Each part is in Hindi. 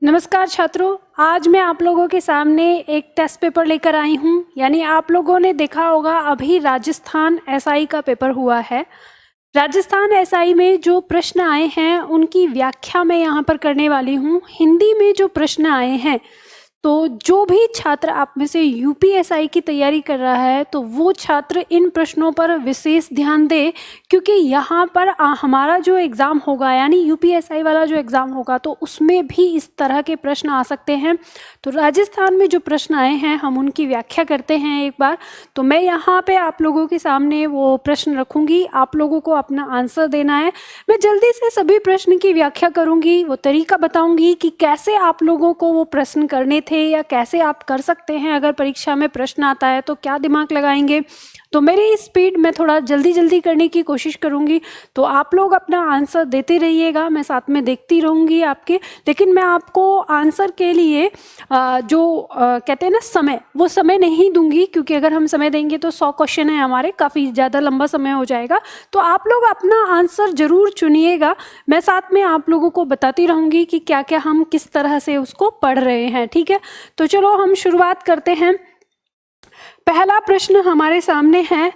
नमस्कार छात्रों, आज मैं आप लोगों के सामने एक टेस्ट पेपर लेकर आई हूँ। यानी आप लोगों ने देखा होगा अभी राजस्थान एसआई का पेपर हुआ है। राजस्थान एसआई में जो प्रश्न आए हैं उनकी व्याख्या मैं यहाँ पर करने वाली हूँ। हिंदी में जो प्रश्न आए हैं, तो जो भी छात्र आप में से यूपीएसआई की तैयारी कर रहा है तो वो छात्र इन प्रश्नों पर विशेष ध्यान दे, क्योंकि यहाँ पर हमारा जो एग्ज़ाम होगा यानी यूपीएसआई वाला जो एग्ज़ाम होगा तो उसमें भी इस तरह के प्रश्न आ सकते हैं। तो राजस्थान में जो प्रश्न आए हैं हम उनकी व्याख्या करते हैं एक बार। तो मैं यहाँ पे आप लोगों के सामने वो प्रश्न रखूँगी, आप लोगों को अपना आंसर देना है। मैं जल्दी से सभी प्रश्न की व्याख्या करूँगी, वो तरीका बताऊँगी कि कैसे आप लोगों को वो प्रश्न करने थे या कैसे आप कर सकते हैं। अगर परीक्षा में प्रश्न आता है तो क्या दिमाग लगाएंगे। तो मेरी स्पीड में थोड़ा जल्दी जल्दी करने की कोशिश करूंगी, तो आप लोग अपना आंसर देते रहिएगा, मैं साथ में देखती रहूंगी आपके। लेकिन मैं आपको आंसर के लिए कहते हैं ना समय, वो समय नहीं दूंगी, क्योंकि अगर हम समय देंगे तो 100 क्वेश्चन है हमारे, काफ़ी ज़्यादा लंबा समय हो जाएगा। तो आप लोग अपना आंसर ज़रूर चुनिएगा, मैं साथ में आप लोगों को बताती रहूँगी कि क्या क्या हम किस तरह से उसको पढ़ रहे हैं। ठीक है, तो चलो हम शुरुआत करते हैं। पहला प्रश्न हमारे सामने है।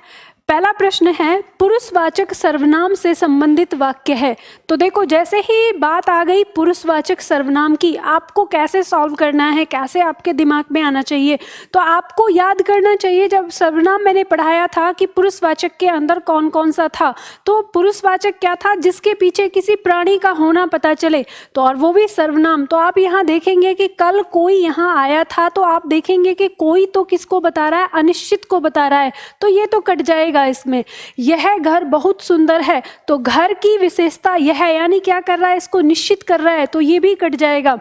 पहला प्रश्न है, पुरुषवाचक सर्वनाम से संबंधित वाक्य है। तो देखो, जैसे ही बात आ गई पुरुषवाचक सर्वनाम की, आपको कैसे सॉल्व करना है, कैसे आपके दिमाग में आना चाहिए। तो आपको याद करना चाहिए, जब सर्वनाम मैंने पढ़ाया था कि पुरुषवाचक के अंदर कौन कौन सा था, तो पुरुषवाचक क्या था, जिसके पीछे किसी प्राणी का होना पता चले, तो और वो भी सर्वनाम। तो आप यहाँ देखेंगे कि कल कोई यहाँ आया था, तो आप देखेंगे कि कोई तो किसको बता रहा है, अनिश्चित को बता रहा है, तो ये तो कट जाएगा इसमें। यह घर बहुत सुंदर है, तो घर की विशेषता यह है, यानी क्या कर रहा है, इसको निश्चित कर रहा है, तो ये भी कट जाएगा।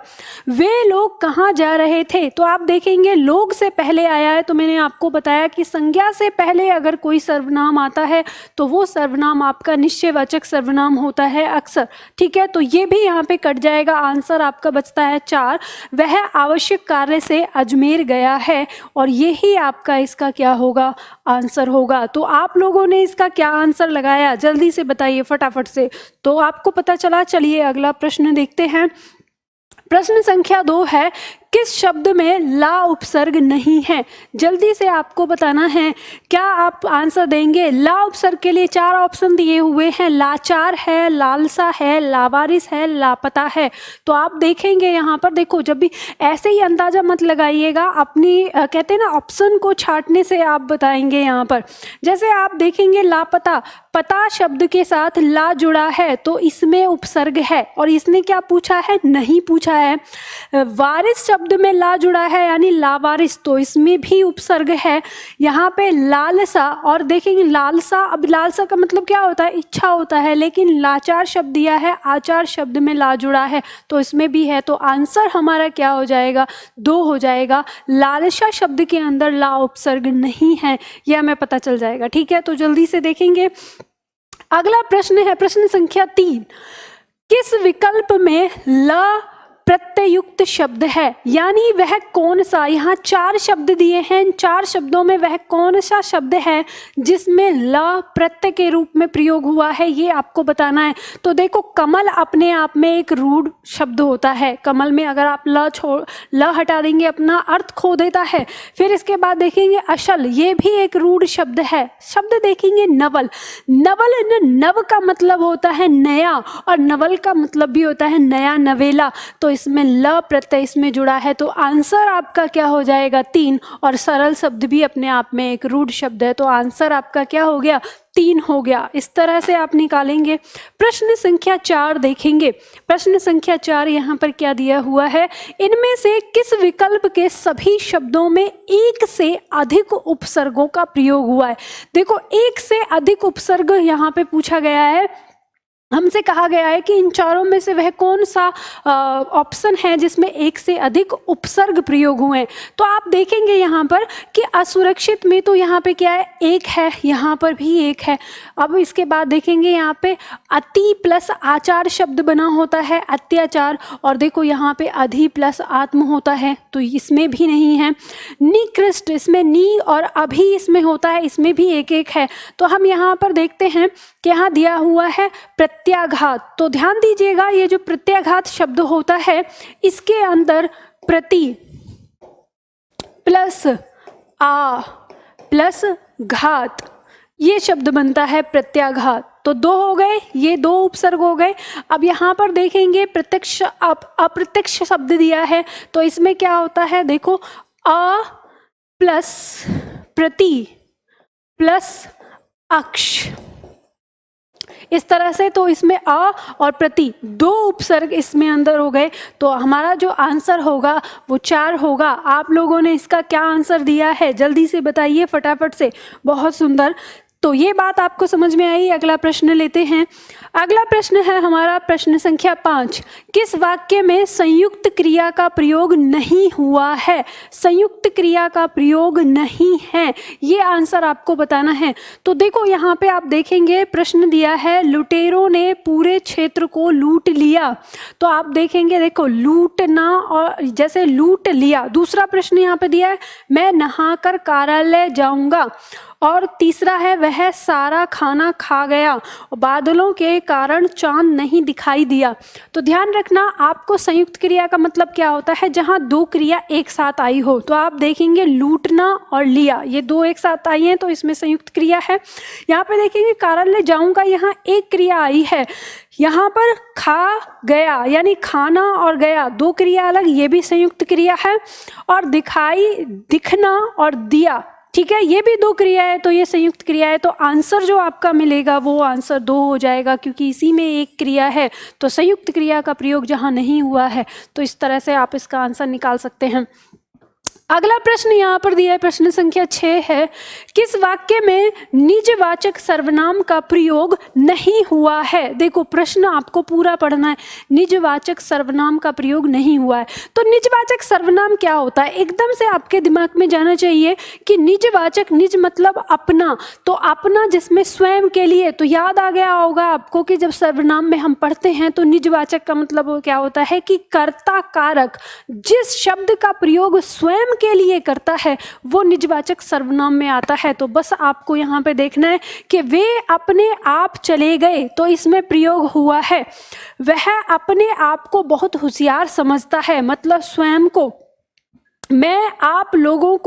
वे लोग कहाँ जा रहे थे, तो आप देखेंगे लोग से पहले आया है, तो मैंने आपको बताया कि संज्ञा से पहले अगर कोई सर्वनाम आता है तो वो सर्वनाम आपका निश्चयवाचक सर्वनाम होता है अक्सर। ठीक है, तो ये भी यहाँ पे कट जाएगा। आंसर आपका बचता है 4। वह आवश्यक कार्य से अजमेर गया है, और यही आपका इसका क्या होगा, आंसर होगा। तो आप लोगों ने इसका क्या आंसर लगाया, जल्दी से बताइए फटाफट से, तो आपको पता चला। चलिए अगला प्रश्न देखते हैं। प्रश्न संख्या 2 है, किस शब्द में ला उपसर्ग नहीं है। जल्दी से आपको बताना है, क्या आप आंसर देंगे। ला उपसर्ग के लिए 4 ऑप्शन दिए हुए हैं, लाचार है, लालसा है, लावारिस है, लापता है। तो आप देखेंगे यहाँ पर, देखो जब भी ऐसे ही अंदाजा मत लगाइएगा, अपनी कहते हैं ना ऑप्शन को छांटने से आप बताएंगे। यहाँ पर जैसे आप देखेंगे लापता, पता शब्द के साथ ला जुड़ा है, तो इसमें उपसर्ग है, और इसने क्या पूछा है, नहीं पूछा है। वारिस शब्द में ला जुड़ा है यानी लावारिस, तो इसमें भी उपसर्ग है। यहाँ पे लालसा, और देखेंगे लालसा, अब लालसा का मतलब क्या होता है, इच्छा होता है, लेकिन लाचार शब्द दिया है, आचार शब्द में ला जुड़ा है, तो इसमें भी है। तो आंसर हमारा क्या हो जाएगा, 2 हो जाएगा। लालसा शब्द के अंदर ला उपसर्ग नहीं है, यह हमें पता चल जाएगा। ठीक है, तो जल्दी से देखेंगे। अगला प्रश्न है प्रश्न संख्या 3, किस विकल्प में ला प्रत्ययुक्त शब्द है, यानी वह कौन सा, यहाँ 4 शब्द दिए हैं, इन 4 शब्दों में वह कौन सा शब्द है जिसमें ल प्रत्यय के रूप में प्रयोग हुआ है, ये आपको बताना है। तो देखो, कमल अपने आप में एक रूढ़ शब्द होता है, कमल में अगर आप ल हटा देंगे अपना अर्थ खो देता है। फिर इसके बाद देखेंगे अशल, ये भी एक रूढ़ शब्द है। शब्द देखेंगे नवल, नवल नव का मतलब होता है नया, और नवल का मतलब भी होता है नया, नवेला, तो इसमें ल प्रत्यय इसमें जुड़ा है। तो आंसर आपका क्या हो जाएगा, 3। और सरल शब्द भी अपने आप में एक रूढ़ शब्द है, तो आंसर आपका क्या हो गया, 3 हो गया। इस तरह से आप निकालेंगे। प्रश्न संख्या 4 देखेंगे। प्रश्न संख्या 4 यहाँ पर क्या दिया हुआ है, इनमें से किस विकल्प के सभी शब्दों में एक से अधिक उपसर्गों का प्रयोग हुआ है। देखो, एक से अधिक उपसर्ग यहाँ पे पूछा गया है, हमसे कहा गया है कि इन 4 में से वह कौन सा ऑप्शन है जिसमें एक से अधिक उपसर्ग प्रयोग हुए हैं। तो आप देखेंगे यहाँ पर कि असुरक्षित में तो यहाँ पे क्या है, 1 है, यहाँ पर भी 1 है। अब इसके बाद देखेंगे यहाँ पे अति प्लस आचार शब्द बना होता है, अत्याचार, और देखो यहाँ पे अधि प्लस आत्म होता है, तो इसमें भी नहीं है। निकृष्ट, इसमें नी और अभी इसमें होता है, इसमें भी 1 1 है। तो हम यहाँ पर देखते हैं कि यहाँ दिया हुआ है प्रत्याघात। तो ध्यान दीजिएगा, ये जो प्रत्याघात शब्द होता है इसके अंदर प्रति प्लस आ प्लस घात, ये शब्द बनता है प्रत्याघात। तो दो हो गए, ये दो उपसर्ग हो गए। अब यहाँ पर देखेंगे प्रत्यक्ष अप्रत्यक्ष शब्द दिया है, तो इसमें क्या होता है, देखो अ प्लस प्रति प्लस अक्ष, इस तरह से। तो इसमें अ और प्रति दो उपसर्ग इसमें अंदर हो गए, तो हमारा जो आंसर होगा वो 4 होगा। आप लोगों ने इसका क्या आंसर दिया है जल्दी से बताइए फटाफट से। बहुत सुंदर, तो ये बात आपको समझ में आई। अगला प्रश्न लेते हैं। अगला प्रश्न है हमारा प्रश्न संख्या 5। किस वाक्य में संयुक्त क्रिया का प्रयोग नहीं हुआ है? संयुक्त क्रिया का प्रयोग नहीं है, ये आंसर आपको बताना है। तो देखो यहाँ पे आप देखेंगे प्रश्न दिया है लुटेरों ने पूरे क्षेत्र को लूट लिया। तो आप देखेंगे, देखो लूटना और जैसे लूट लिया। दूसरा प्रश्न यहाँ पे दिया है मैं नहाकर कार्यालय जाऊंगा, और तीसरा है वह सारा खाना खा गया और बादलों के कारण चांद नहीं दिखाई दिया। तो ध्यान रखना, आपको संयुक्त क्रिया का मतलब क्या होता है, जहां दो क्रिया एक साथ आई हो। तो आप देखेंगे लूटना और लिया, ये दो एक साथ आई हैं, तो इसमें संयुक्त क्रिया है। यहाँ पे देखेंगे कार्यालय जाऊंगा, यहाँ एक क्रिया आई है। यहाँ पर खा गया यानी खाना और गया दो क्रिया अलग, ये भी संयुक्त क्रिया है। और दिखाई दिखना और दिया, ठीक है, ये भी दो क्रिया है, तो ये संयुक्त क्रिया है। तो आंसर जो आपका मिलेगा वो आंसर 2 हो जाएगा, क्योंकि इसी में एक क्रिया है। तो संयुक्त क्रिया का प्रयोग जहां नहीं हुआ है, तो इस तरह से आप इसका आंसर निकाल सकते हैं। अगला प्रश्न यहाँ पर दिया है, प्रश्न संख्या 6 है। किस वाक्य में निजवाचक सर्वनाम का प्रयोग नहीं हुआ है? देखो प्रश्न आपको पूरा पढ़ना है। निजवाचक सर्वनाम का प्रयोग नहीं हुआ है, तो निजवाचक सर्वनाम क्या होता है, एकदम से आपके दिमाग में जाना चाहिए कि निजवाचक, निज मतलब अपना, तो अपना जिसमें स्वयं के लिए। तो याद आ गया होगा आपको कि जब सर्वनाम में हम पढ़ते हैं तो निजवाचक का मतलब क्या होता है कि कर्ता कारक जिस शब्द का प्रयोग स्वयं के लिए करता है वो निजवाचक सर्वनाम में आता है। तो बस आपको यहाँ पे देखना है कि वे अपने आप चले गए, तो इसमें प्रयोग हुआ है। वह अपने आप को बहुत होशियार समझता है, मतलब स्वयं को। मैं आप लोगों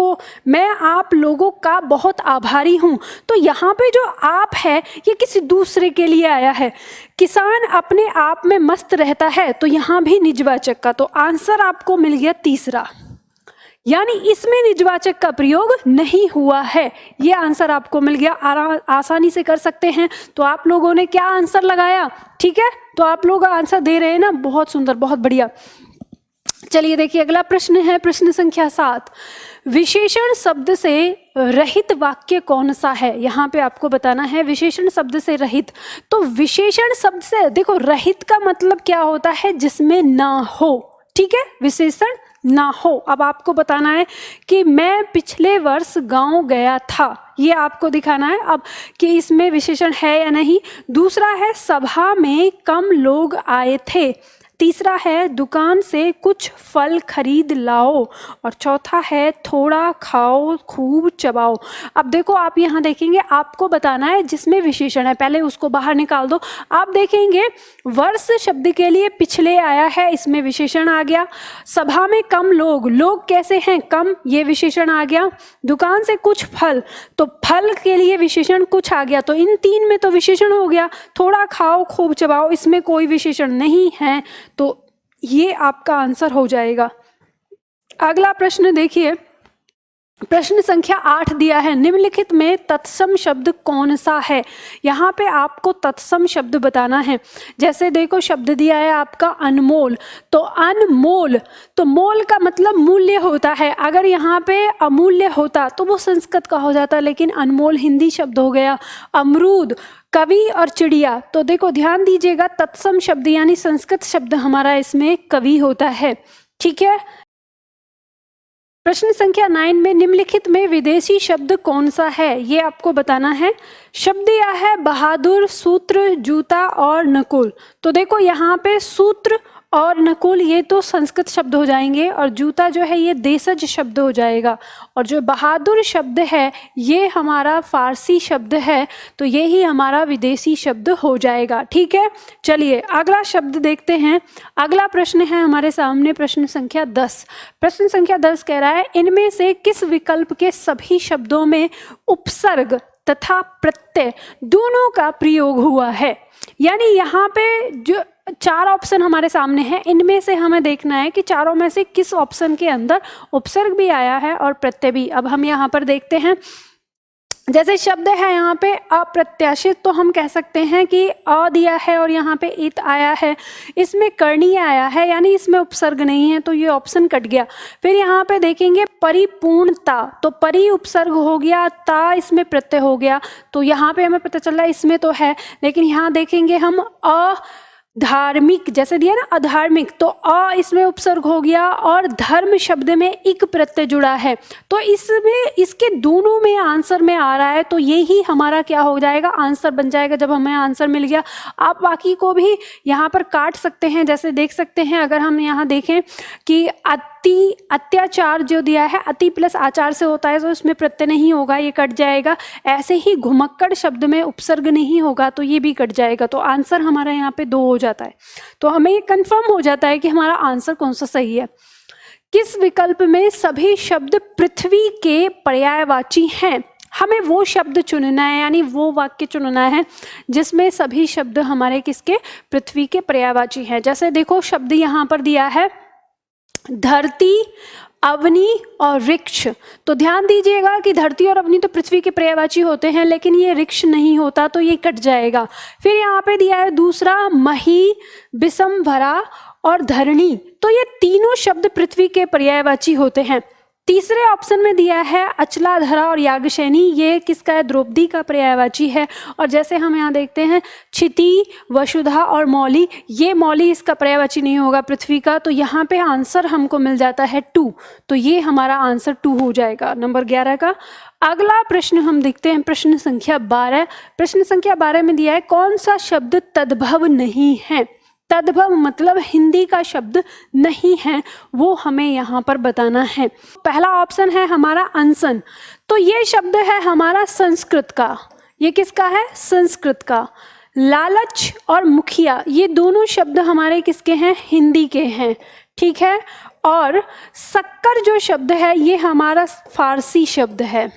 का बहुत आभारी हूँ, तो यहाँ पे जो आप है ये किसी दूसरे के लिए आया है। किसान अपने आप में मस्त रहता है, तो यहाँ भी निजवाचक का। तो आंसर आपको मिल गया तीसरा, यानी इसमें निजवाचक का प्रयोग नहीं हुआ है। ये आंसर आपको मिल गया, आसानी से कर सकते हैं। तो आप लोगों ने क्या आंसर लगाया, ठीक है, तो आप लोग आंसर दे रहे हैं ना, बहुत सुंदर, बहुत बढ़िया। चलिए देखिए अगला प्रश्न है प्रश्न संख्या 7। विशेषण शब्द से रहित वाक्य कौन सा है? यहाँ पे आपको बताना है विशेषण शब्द से रहित। तो विशेषण शब्द से, देखो रहित का मतलब क्या होता है, जिसमें ना हो, ठीक है, विशेषण ना हो। अब आपको बताना है कि मैं पिछले वर्ष गांव गया था, ये आपको दिखाना है अब कि इसमें विशेषण है या नहीं। दूसरा है सभा में कम लोग आए थे। तीसरा है दुकान से कुछ फल खरीद लाओ। और चौथा है थोड़ा खाओ खूब चबाओ। अब देखो आप यहाँ देखेंगे, आपको बताना है जिसमें विशेषण है, पहले उसको बाहर निकाल दो। आप देखेंगे वर्ष शब्द के लिए पिछले आया है, इसमें विशेषण आ गया। सभा में कम लोग, लोग कैसे हैं, कम, ये विशेषण आ गया। दुकान से कुछ फल, तो फल के लिए विशेषण कुछ आ गया। तो इन 3 में तो विशेषण हो गया। थोड़ा खाओ खूब चबाओ, इसमें कोई विशेषण नहीं है, तो ये आपका आंसर हो जाएगा। अगला प्रश्न देखिए, प्रश्न संख्या 8 दिया है, निम्नलिखित में तत्सम शब्द कौन सा है? यहाँ पे आपको तत्सम शब्द बताना है। जैसे देखो शब्द दिया है आपका अनमोल, तो अनमोल, तो मोल का मतलब मूल्य होता है। अगर यहाँ पे अमूल्य होता तो वो संस्कृत का हो जाता, लेकिन अनमोल हिंदी शब्द हो गया। अमरूद, कवि और चिड़िया, तो देखो ध्यान दीजिएगा तत्सम शब्द यानी संस्कृत शब्द हमारा इसमें कवि होता है, ठीक है। प्रश्न संख्या 9 में निम्नलिखित में विदेशी शब्द कौन सा है, ये आपको बताना है। शब्द यह है बहादुर, सूत्र, जूता और नकुल। तो देखो यहाँ पे सूत्र और नकुल ये तो संस्कृत शब्द हो जाएंगे, और जूता जो है ये देशज शब्द हो जाएगा, और जो बहादुर शब्द है ये हमारा फारसी शब्द है, तो ये ही हमारा विदेशी शब्द हो जाएगा। ठीक है, चलिए अगला शब्द देखते हैं। अगला प्रश्न है हमारे सामने प्रश्न संख्या 10। प्रश्न संख्या 10 कह रहा है इनमें से किस विकल्प के सभी शब्दों में उपसर्ग तथा प्रत्यय दोनों का प्रयोग हुआ है। यानी यहाँ पे जो 4 ऑप्शन हमारे सामने हैं, इनमें से हमें देखना है कि चारों में से किस ऑप्शन के अंदर उपसर्ग भी आया है और प्रत्यय भी। अब हम यहाँ पर देखते हैं, जैसे शब्द है यहाँ पे अप्रत्याशित, तो हम कह सकते हैं कि अ दिया है और यहाँ पे इत आया है, इसमें कर्णीय आया है यानी इसमें उपसर्ग नहीं है, तो ये ऑप्शन कट गया। फिर यहाँ पे देखेंगे परिपूर्णता, तो परि उपसर्ग हो गया, ता इसमें प्रत्यय हो गया, तो यहाँ पे हमें पता चल रहा है इसमें तो है। लेकिन यहाँ देखेंगे हम धार्मिक जैसे दिया ना अधार्मिक, तो अ इसमें उपसर्ग हो गया और धर्म शब्द में इक प्रत्यय जुड़ा है, तो इसमें इसके दोनों में आंसर में आ रहा है, तो ये ही हमारा क्या हो जाएगा, आंसर बन जाएगा जब हमें आंसर मिल गया। आप बाकी को भी यहाँ पर काट सकते हैं, जैसे देख सकते हैं अगर हम यहाँ देखें कि अत्याचार जो दिया है अति प्लस आचार से होता है, तो इसमें प्रत्यय नहीं होगा, ये कट जाएगा। ऐसे ही घुमक्कड़ शब्द में उपसर्ग नहीं होगा, तो ये भी कट जाएगा, तो आंसर हमारा यहाँ पे 2 हो जाता है। तो हमें ये कंफर्म हो जाता है कि हमारा आंसर कौन सा सही है। किस विकल्प में सभी शब्द पृथ्वी के पर्यायवाची हैं। हमें वो शब्द चुनना है, यानी वो वाक्य चुनना है जिसमें सभी शब्द हमारे किसके, पृथ्वी के पर्यायवाची हैं। जैसे देखो शब्द यहाँ पर दिया है धरती, अवनी और वृक्ष, तो ध्यान दीजिएगा कि धरती और अवनी तो पृथ्वी के पर्यायवाची होते हैं, लेकिन ये वृक्ष नहीं होता, तो ये कट जाएगा। फिर यहाँ पे दिया है दूसरा मही, बिसंभरा और धरणी, तो ये तीनों शब्द पृथ्वी के पर्यायवाची होते हैं। तीसरे ऑप्शन में दिया है अचलाधरा और याज्ञसेनी, ये किसका है, द्रौपदी का पर्यायवाची है। और जैसे हम यहाँ देखते हैं क्षिति, वसुधा और मौली, ये मौली इसका पर्यायवाची नहीं होगा पृथ्वी का, तो यहाँ पे आंसर हमको मिल जाता है 2, तो ये हमारा आंसर 2 हो जाएगा नंबर 11 का। अगला प्रश्न हम देखते हैं प्रश्न संख्या 12। प्रश्न संख्या 12 में दिया है कौन सा शब्द तद्भव नहीं है। तद्भव मतलब हिंदी का शब्द नहीं है, वो हमें यहाँ पर बताना है। पहला ऑप्शन है हमारा अनशन, तो ये शब्द है हमारा संस्कृत का, ये किसका है, संस्कृत का। लालच और मुखिया ये दोनों शब्द हमारे किसके हैं, हिंदी के हैं, ठीक है। और शक्कर जो शब्द है ये हमारा फारसी शब्द है,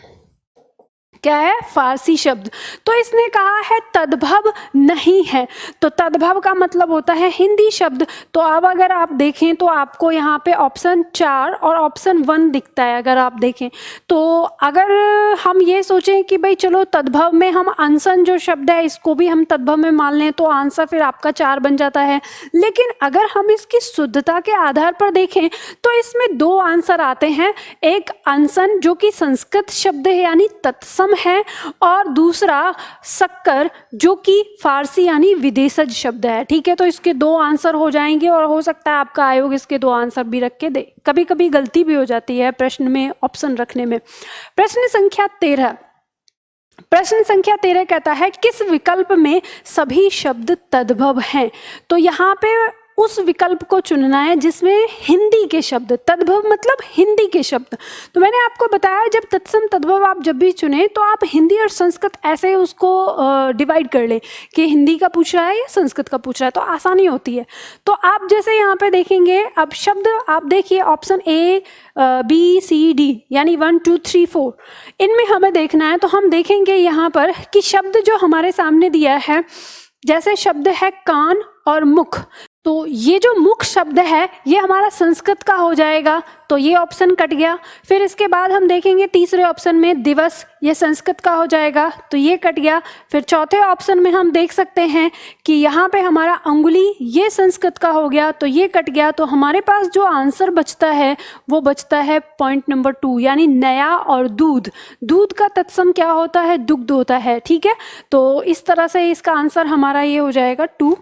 क्या है, फारसी शब्द। तो इसने कहा है तद्भव नहीं है, तो तद्भव का मतलब होता है हिंदी शब्द। तो अब अगर आप देखें तो आपको यहाँ पे ऑप्शन 4 और ऑप्शन 1 दिखता है। अगर आप देखें तो अगर हम ये सोचें कि भाई चलो तद्भव में हम अनशन जो शब्द है इसको भी हम तद्भव में मान लें, तो आंसर फिर आपका 4 बन जाता है। लेकिन अगर हम इसकी शुद्धता के आधार पर देखें तो इसमें 2 आंसर आते हैं, एक अनशन जो कि संस्कृत शब्द है यानी तत्सम है, और दूसरा शक्कर जो कि फारसी यानी विदेशज शब्द है, ठीक है। तो इसके 2 आंसर हो जाएंगे, और हो सकता है आपका आयोग इसके 2 आंसर भी रख के दे, कभी कभी गलती भी हो जाती है प्रश्न में ऑप्शन रखने में। प्रश्न संख्या 13, प्रश्न संख्या 13 कहता है किस विकल्प में सभी शब्द तद्भव हैं। तो यहाँ पे उस विकल्प को चुनना है जिसमें हिंदी के शब्द, तद्भव मतलब हिंदी के शब्द। तो मैंने आपको बताया जब तत्सम तद्भव आप जब भी चुने तो आप हिंदी और संस्कृत ऐसे उसको डिवाइड कर लें कि हिंदी का पूछ रहा है या संस्कृत का पूछ रहा है, तो आसानी होती है। तो आप जैसे यहाँ पे देखेंगे, अब शब्द आप देखिए option A B C D यानी 1 2 3 4, इनमें हमें देखना है। तो हम देखेंगे यहाँ पर कि शब्द जो हमारे सामने दिया है, जैसे शब्द है कान और मुख, तो ये जो मुख शब्द है ये हमारा संस्कृत का हो जाएगा, तो ये ऑप्शन कट गया। फिर इसके बाद हम देखेंगे तीसरे ऑप्शन में दिवस, ये संस्कृत का हो जाएगा, तो ये कट गया। फिर चौथे ऑप्शन में हम देख सकते हैं कि यहाँ पे हमारा अंगुली, ये संस्कृत का हो गया, तो ये कट गया। तो हमारे पास जो आंसर बचता है वो बचता है पॉइंट नंबर 2 यानी नया और दूध। दूध का तत्सम क्या होता है, दुग्ध होता है, ठीक है। तो इस तरह से इसका आंसर हमारा ये हो जाएगा 2।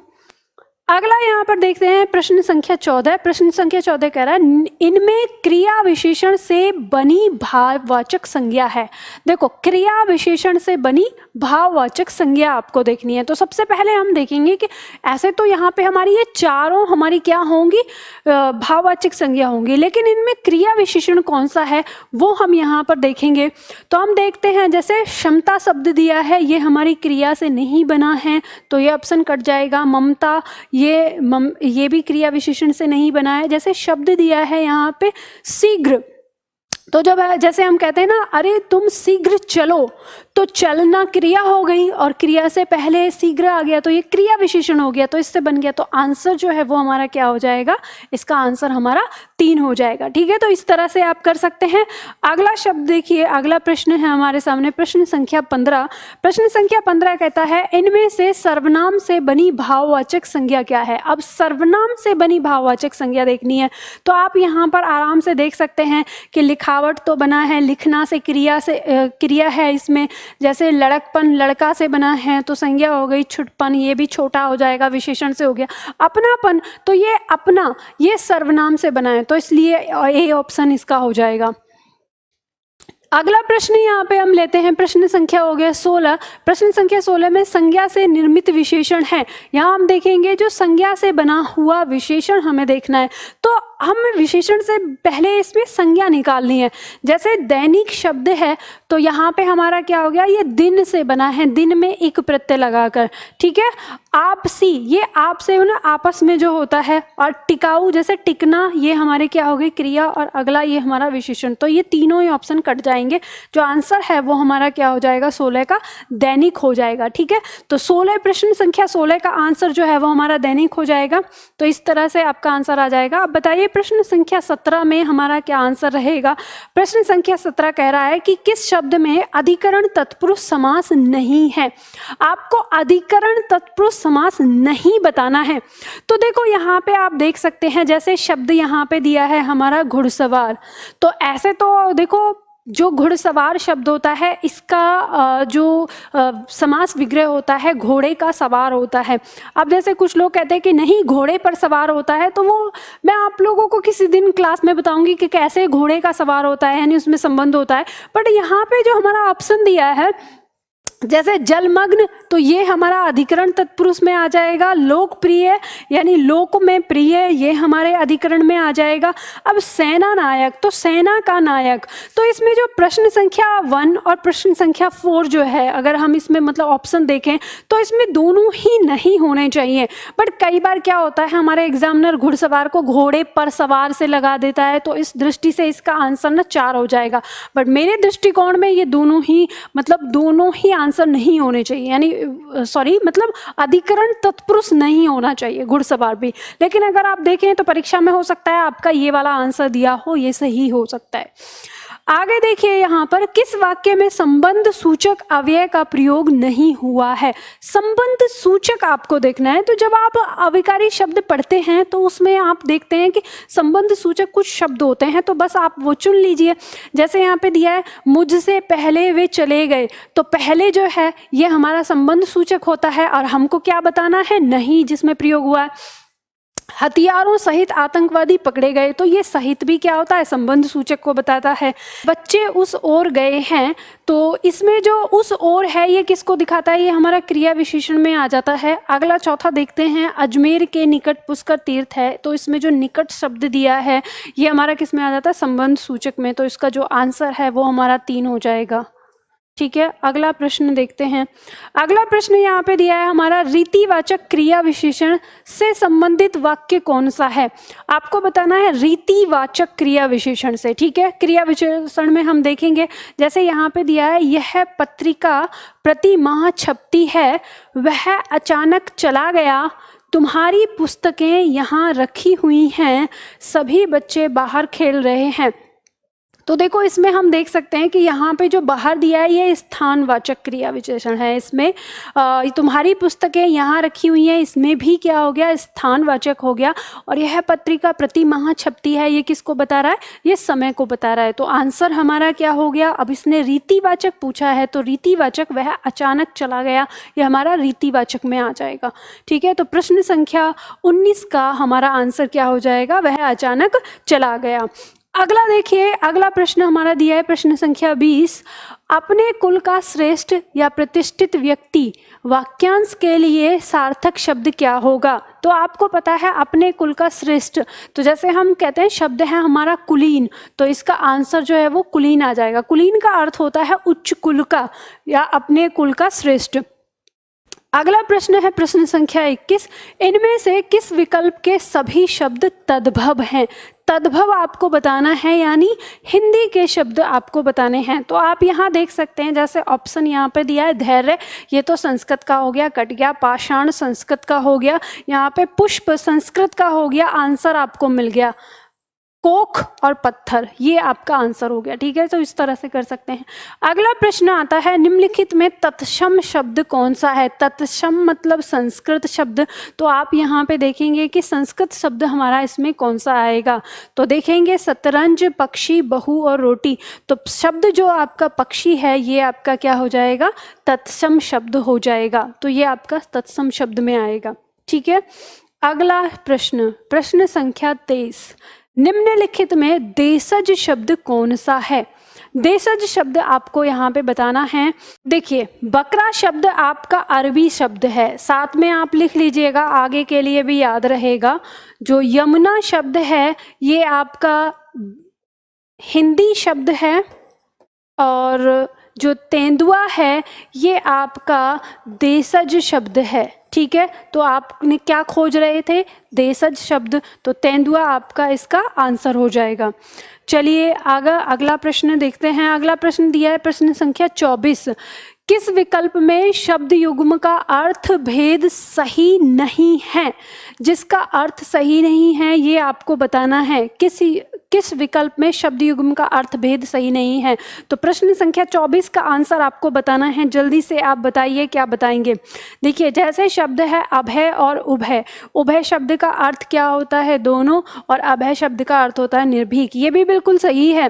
अगला यहाँ पर देखते हैं प्रश्न संख्या 14। प्रश्न संख्या 14 कह रहा है इनमें क्रिया विशेषण से बनी भाववाचक संज्ञा है। देखो क्रिया विशेषण से बनी भाववाचक संज्ञा आपको देखनी है। तो सबसे पहले हम देखेंगे कि ऐसे तो यहाँ पे हमारी ये चारों हमारी क्या होंगी, भाववाचक संज्ञा होंगी, लेकिन इनमें क्रिया विशेषण कौन सा है वो हम यहाँ पर देखेंगे। तो हम देखते हैं जैसे क्षमता शब्द दिया है, ये हमारी क्रिया से नहीं बना है तो ये ऑप्शन कट जाएगा। ममता ये भी क्रिया विशेषण से नहीं बना है। जैसे शब्द दिया है यहाँ पे शीघ्र, तो जब जैसे हम कहते हैं ना अरे तुम शीघ्र चलो, तो चलना क्रिया हो गई और क्रिया से पहले शीघ्र आ गया तो ये क्रिया विशेषण हो गया, तो इससे बन गया। तो आंसर जो है वो हमारा क्या हो जाएगा, इसका आंसर हमारा 3 हो जाएगा। ठीक है, तो इस तरह से आप कर सकते हैं। अगला शब्द देखिए, अगला प्रश्न है हमारे सामने प्रश्न संख्या 15। प्रश्न संख्या 15 कहता है इनमें से सर्वनाम से बनी भाववाचक संज्ञा क्या है। अब सर्वनाम से बनी भाववाचक संज्ञा देखनी है तो आप यहाँ पर आराम से देख सकते हैं कि लिखावट तो बना है, लिखना से क्रिया है इसमें। जैसे लड़कपन लड़का से बना है तो संज्ञा हो गई छुटपन, ये भी छोटा हो जाएगा, विशेषण से हो गया। अपनापन, तो ये अपना ये सर्वनाम से बना है तो इसलिए ए ऑप्शन इसका हो जाएगा। अगला प्रश्न यहाँ पे हम लेते हैं प्रश्न संख्या हो गया 16। प्रश्न संख्या 16 में संज्ञा से निर्मित विशेषण है। यहाँ हम देखेंगे जो संज्ञा से बना हुआ विशेषण हमें देखना है, तो हम विशेषण से पहले इसमें संज्ञा निकालनी है। जैसे दैनिक शब्द है तो यहाँ पे हमारा क्या हो गया, ये दिन से बना है, दिन में एक प्रत्यय लगाकर। ठीक है, आपसी, ये आपसे ना आपस में जो होता है, और टिकाऊ जैसे टिकना, ये हमारे क्या हो गई क्रिया, और अगला ये हमारा विशेषण। तो ये तीनों ही ऑप्शन कट जाएंगे। जो आंसर है वो हमारा क्या हो जाएगा, 16 का दैनिक हो जाएगा। ठीक है, तो 16 प्रश्न संख्या 16 का आंसर जो है वो हमारा दैनिक हो जाएगा। तो इस तरह से आपका आंसर आ जाएगा। अब बताइए प्रश्न संख्या 17 में हमारा क्या आंसर रहेगा। प्रश्न संख्या 17 कह रहा है कि किस शब्द में अधिकरण तत्पुरुष समास नहीं है। आपको अधिकरण तत्पुरुष समास नहीं बताना है। तो देखो यहाँ पे आप देख सकते हैं, जैसे शब्द यहाँ पे दिया है हमारा घुड़सवार, तो ऐसे तो देखो जो घुड़सवार शब्द होता है इसका जो समास विग्रह होता है घोड़े का सवार होता है। अब जैसे कुछ लोग कहते हैं कि नहीं घोड़े पर सवार होता है, तो वो मैं आप लोगों को किसी दिन क्लास में बताऊंगी कि कैसे घोड़े का सवार होता है, यानी उसमें संबंध होता है। बट यहाँ पे जो हमारा ऑप्शन दिया है जैसे जलमग्न, तो ये हमारा अधिकरण तत्पुरुष में आ जाएगा। लोकप्रिय यानी लोक में प्रिय, ये हमारे अधिकरण में आ जाएगा। अब सेना नायक, तो सेना का नायक, तो इसमें जो प्रश्न संख्या 1 और प्रश्न संख्या 4 जो है, अगर हम इसमें मतलब ऑप्शन देखें तो इसमें दोनों ही नहीं होने चाहिए। बट कई बार क्या होता है, हमारे एग्जामिनर घुड़सवार को घोड़े पर सवार से लगा देता है, तो इस दृष्टि से इसका आंसर ना 4 हो जाएगा। बट मेरे दृष्टिकोण में ये दोनों ही आंसर नहीं होने चाहिए, यानी सॉरी मतलब अधिकरण तत्पुरुष नहीं होना चाहिए घुड़सवार भी। लेकिन अगर आप देखें तो परीक्षा में हो सकता है आपका ये वाला आंसर दिया हो, ये सही हो सकता है। आगे देखिए यहाँ पर किस वाक्य में संबंध सूचक अव्यय का प्रयोग नहीं हुआ है। संबंध सूचक आपको देखना है। तो जब आप अविकारी शब्द पढ़ते हैं तो उसमें आप देखते हैं कि संबंध सूचक कुछ शब्द होते हैं, तो बस आप वो चुन लीजिए। जैसे यहाँ पे दिया है मुझसे पहले वे चले गए, तो पहले जो है ये हमारा संबंध सूचक होता है, और हमको क्या बताना है, नहीं जिसमें प्रयोग हुआ है। हथियारों सहित आतंकवादी पकड़े गए, तो ये सहित भी क्या होता है, संबंध सूचक को बताता है। बच्चे उस ओर गए हैं, तो इसमें जो उस ओर है ये किसको दिखाता है, ये हमारा क्रिया विशेषण में आ जाता है। अगला चौथा देखते हैं, अजमेर के निकट पुष्कर तीर्थ है, तो इसमें जो निकट शब्द दिया है ये हमारा किस में आ जाता है, संबंध सूचक में। तो इसका जो आंसर है वो हमारा 3 हो जाएगा। ठीक है, अगला प्रश्न देखते हैं। अगला प्रश्न यहाँ पे दिया है हमारा रीतिवाचक क्रिया विशेषण से संबंधित वाक्य कौन सा है। आपको बताना है रीतिवाचक क्रिया विशेषण से। ठीक है, क्रिया विशेषण में हम देखेंगे, जैसे यहाँ पे दिया है यह पत्रिका प्रति माह छपती है, वह अचानक चला गया, तुम्हारी पुस्तकें यहाँ रखी हुई हैं, सभी बच्चे बाहर खेल रहे हैं। तो देखो इसमें हम देख सकते हैं कि यहाँ पे जो बाहर दिया है ये स्थानवाचक क्रिया विशेषण है। इसमें तुम्हारी पुस्तकें यहाँ रखी हुई हैं, इसमें भी क्या हो गया, स्थानवाचक हो गया। और यह पत्रिका प्रति माह छपती है, ये किसको बता रहा है, ये समय को बता रहा है। तो आंसर हमारा क्या हो गया, अब इसने रीतिवाचक पूछा है तो रीतिवाचक वह अचानक चला गया, ये हमारा रीतिवाचक में आ जाएगा। ठीक है, तो प्रश्न संख्या 19 का हमारा आंसर क्या हो जाएगा, वह अचानक चला गया। अगला देखिए, अगला प्रश्न हमारा दिया है प्रश्न संख्या 20। अपने कुल का श्रेष्ठ या प्रतिष्ठित व्यक्ति वाक्यांश के लिए सार्थक शब्द क्या होगा। तो आपको पता है अपने कुल का श्रेष्ठ, तो जैसे हम कहते हैं शब्द है हमारा कुलीन, तो इसका आंसर जो है वो कुलीन आ जाएगा। कुलीन का अर्थ होता है उच्च कुल का या अपने कुल का श्रेष्ठ। अगला प्रश्न है प्रश्न संख्या 21। इनमें से किस विकल्प के सभी शब्द तद्भव हैं। तद्भव आपको बताना है, यानी हिंदी के शब्द आपको बताने हैं। तो आप यहाँ देख सकते हैं, जैसे ऑप्शन यहाँ पे दिया है धैर्य, ये तो संस्कृत का हो गया, कट गया। पाषाण संस्कृत का हो गया, यहाँ पे पुष्प संस्कृत का हो गया, आंसर आपको मिल गया। कोख और पत्थर, ये आपका आंसर हो गया। ठीक है, तो इस तरह से कर सकते हैं। अगला प्रश्न आता है, निम्नलिखित में तत्सम शब्द कौन सा है। तत्सम मतलब संस्कृत शब्द, तो आप यहाँ पे देखेंगे कि संस्कृत शब्द हमारा इसमें कौन सा आएगा। तो देखेंगे शतरंज, पक्षी, बहू और रोटी। तो शब्द जो आपका पक्षी है ये आपका क्या हो जाएगा, तत्सम शब्द हो जाएगा। तो ये आपका तत्सम शब्द में आएगा। ठीक है, अगला प्रश्न, प्रश्न संख्या 23। निम्नलिखित में देशज शब्द कौन सा है। देशज शब्द आपको यहाँ पे बताना है। देखिए, बकरा शब्द आपका अरबी शब्द है, साथ में आप लिख लीजिएगा, आगे के लिए भी याद रहेगा। जो यमुना शब्द है ये आपका हिंदी शब्द है, और जो तेंदुआ है ये आपका देशज शब्द है। ठीक है, तो आपने क्या खोज रहे थे, देशज शब्द, तो तेंदुआ आपका इसका आंसर हो जाएगा। चलिए आगे अगला प्रश्न देखते हैं। अगला प्रश्न दिया है प्रश्न संख्या 24। किस विकल्प में शब्द युग्म का अर्थ भेद सही नहीं है। जिसका अर्थ सही नहीं है ये आपको बताना है, किस विकल्प में शब्द युग्म का अर्थ भेद सही नहीं है। तो प्रश्न संख्या 24 का आंसर आपको बताना है। जल्दी से आप बताइए क्या बताएंगे। देखिए, जैसे शब्द है अभय और उभय, उभय शब्द का अर्थ क्या होता है, दोनों, और अभय शब्द का अर्थ होता है निर्भीक, ये भी बिल्कुल सही है।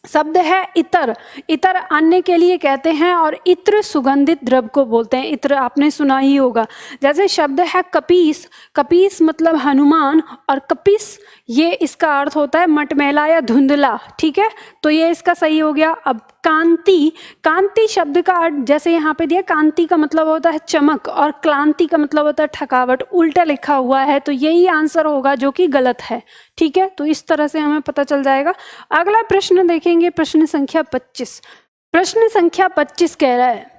शब्द है इतर, इतर अन्य के लिए कहते हैं, और इत्र सुगंधित द्रव्य को बोलते हैं। इत्र आपने सुना ही होगा। जैसे शब्द है कपीस, कपीस मतलब हनुमान, और कपिस ये इसका अर्थ होता है मटमैला या धुंधला। ठीक है, तो ये इसका सही हो गया। अब कांति, कांति शब्द का अर्थ जैसे यहाँ पे दिया, कांति का मतलब होता है चमक, और क्लांति का मतलब होता है थकावट, उल्टा लिखा हुआ है, तो यही आंसर होगा जो कि गलत है। ठीक है, तो इस तरह से हमें पता चल जाएगा। अगला प्रश्न देखेंगे, प्रश्न संख्या 25। प्रश्न संख्या 25 कह रहा है,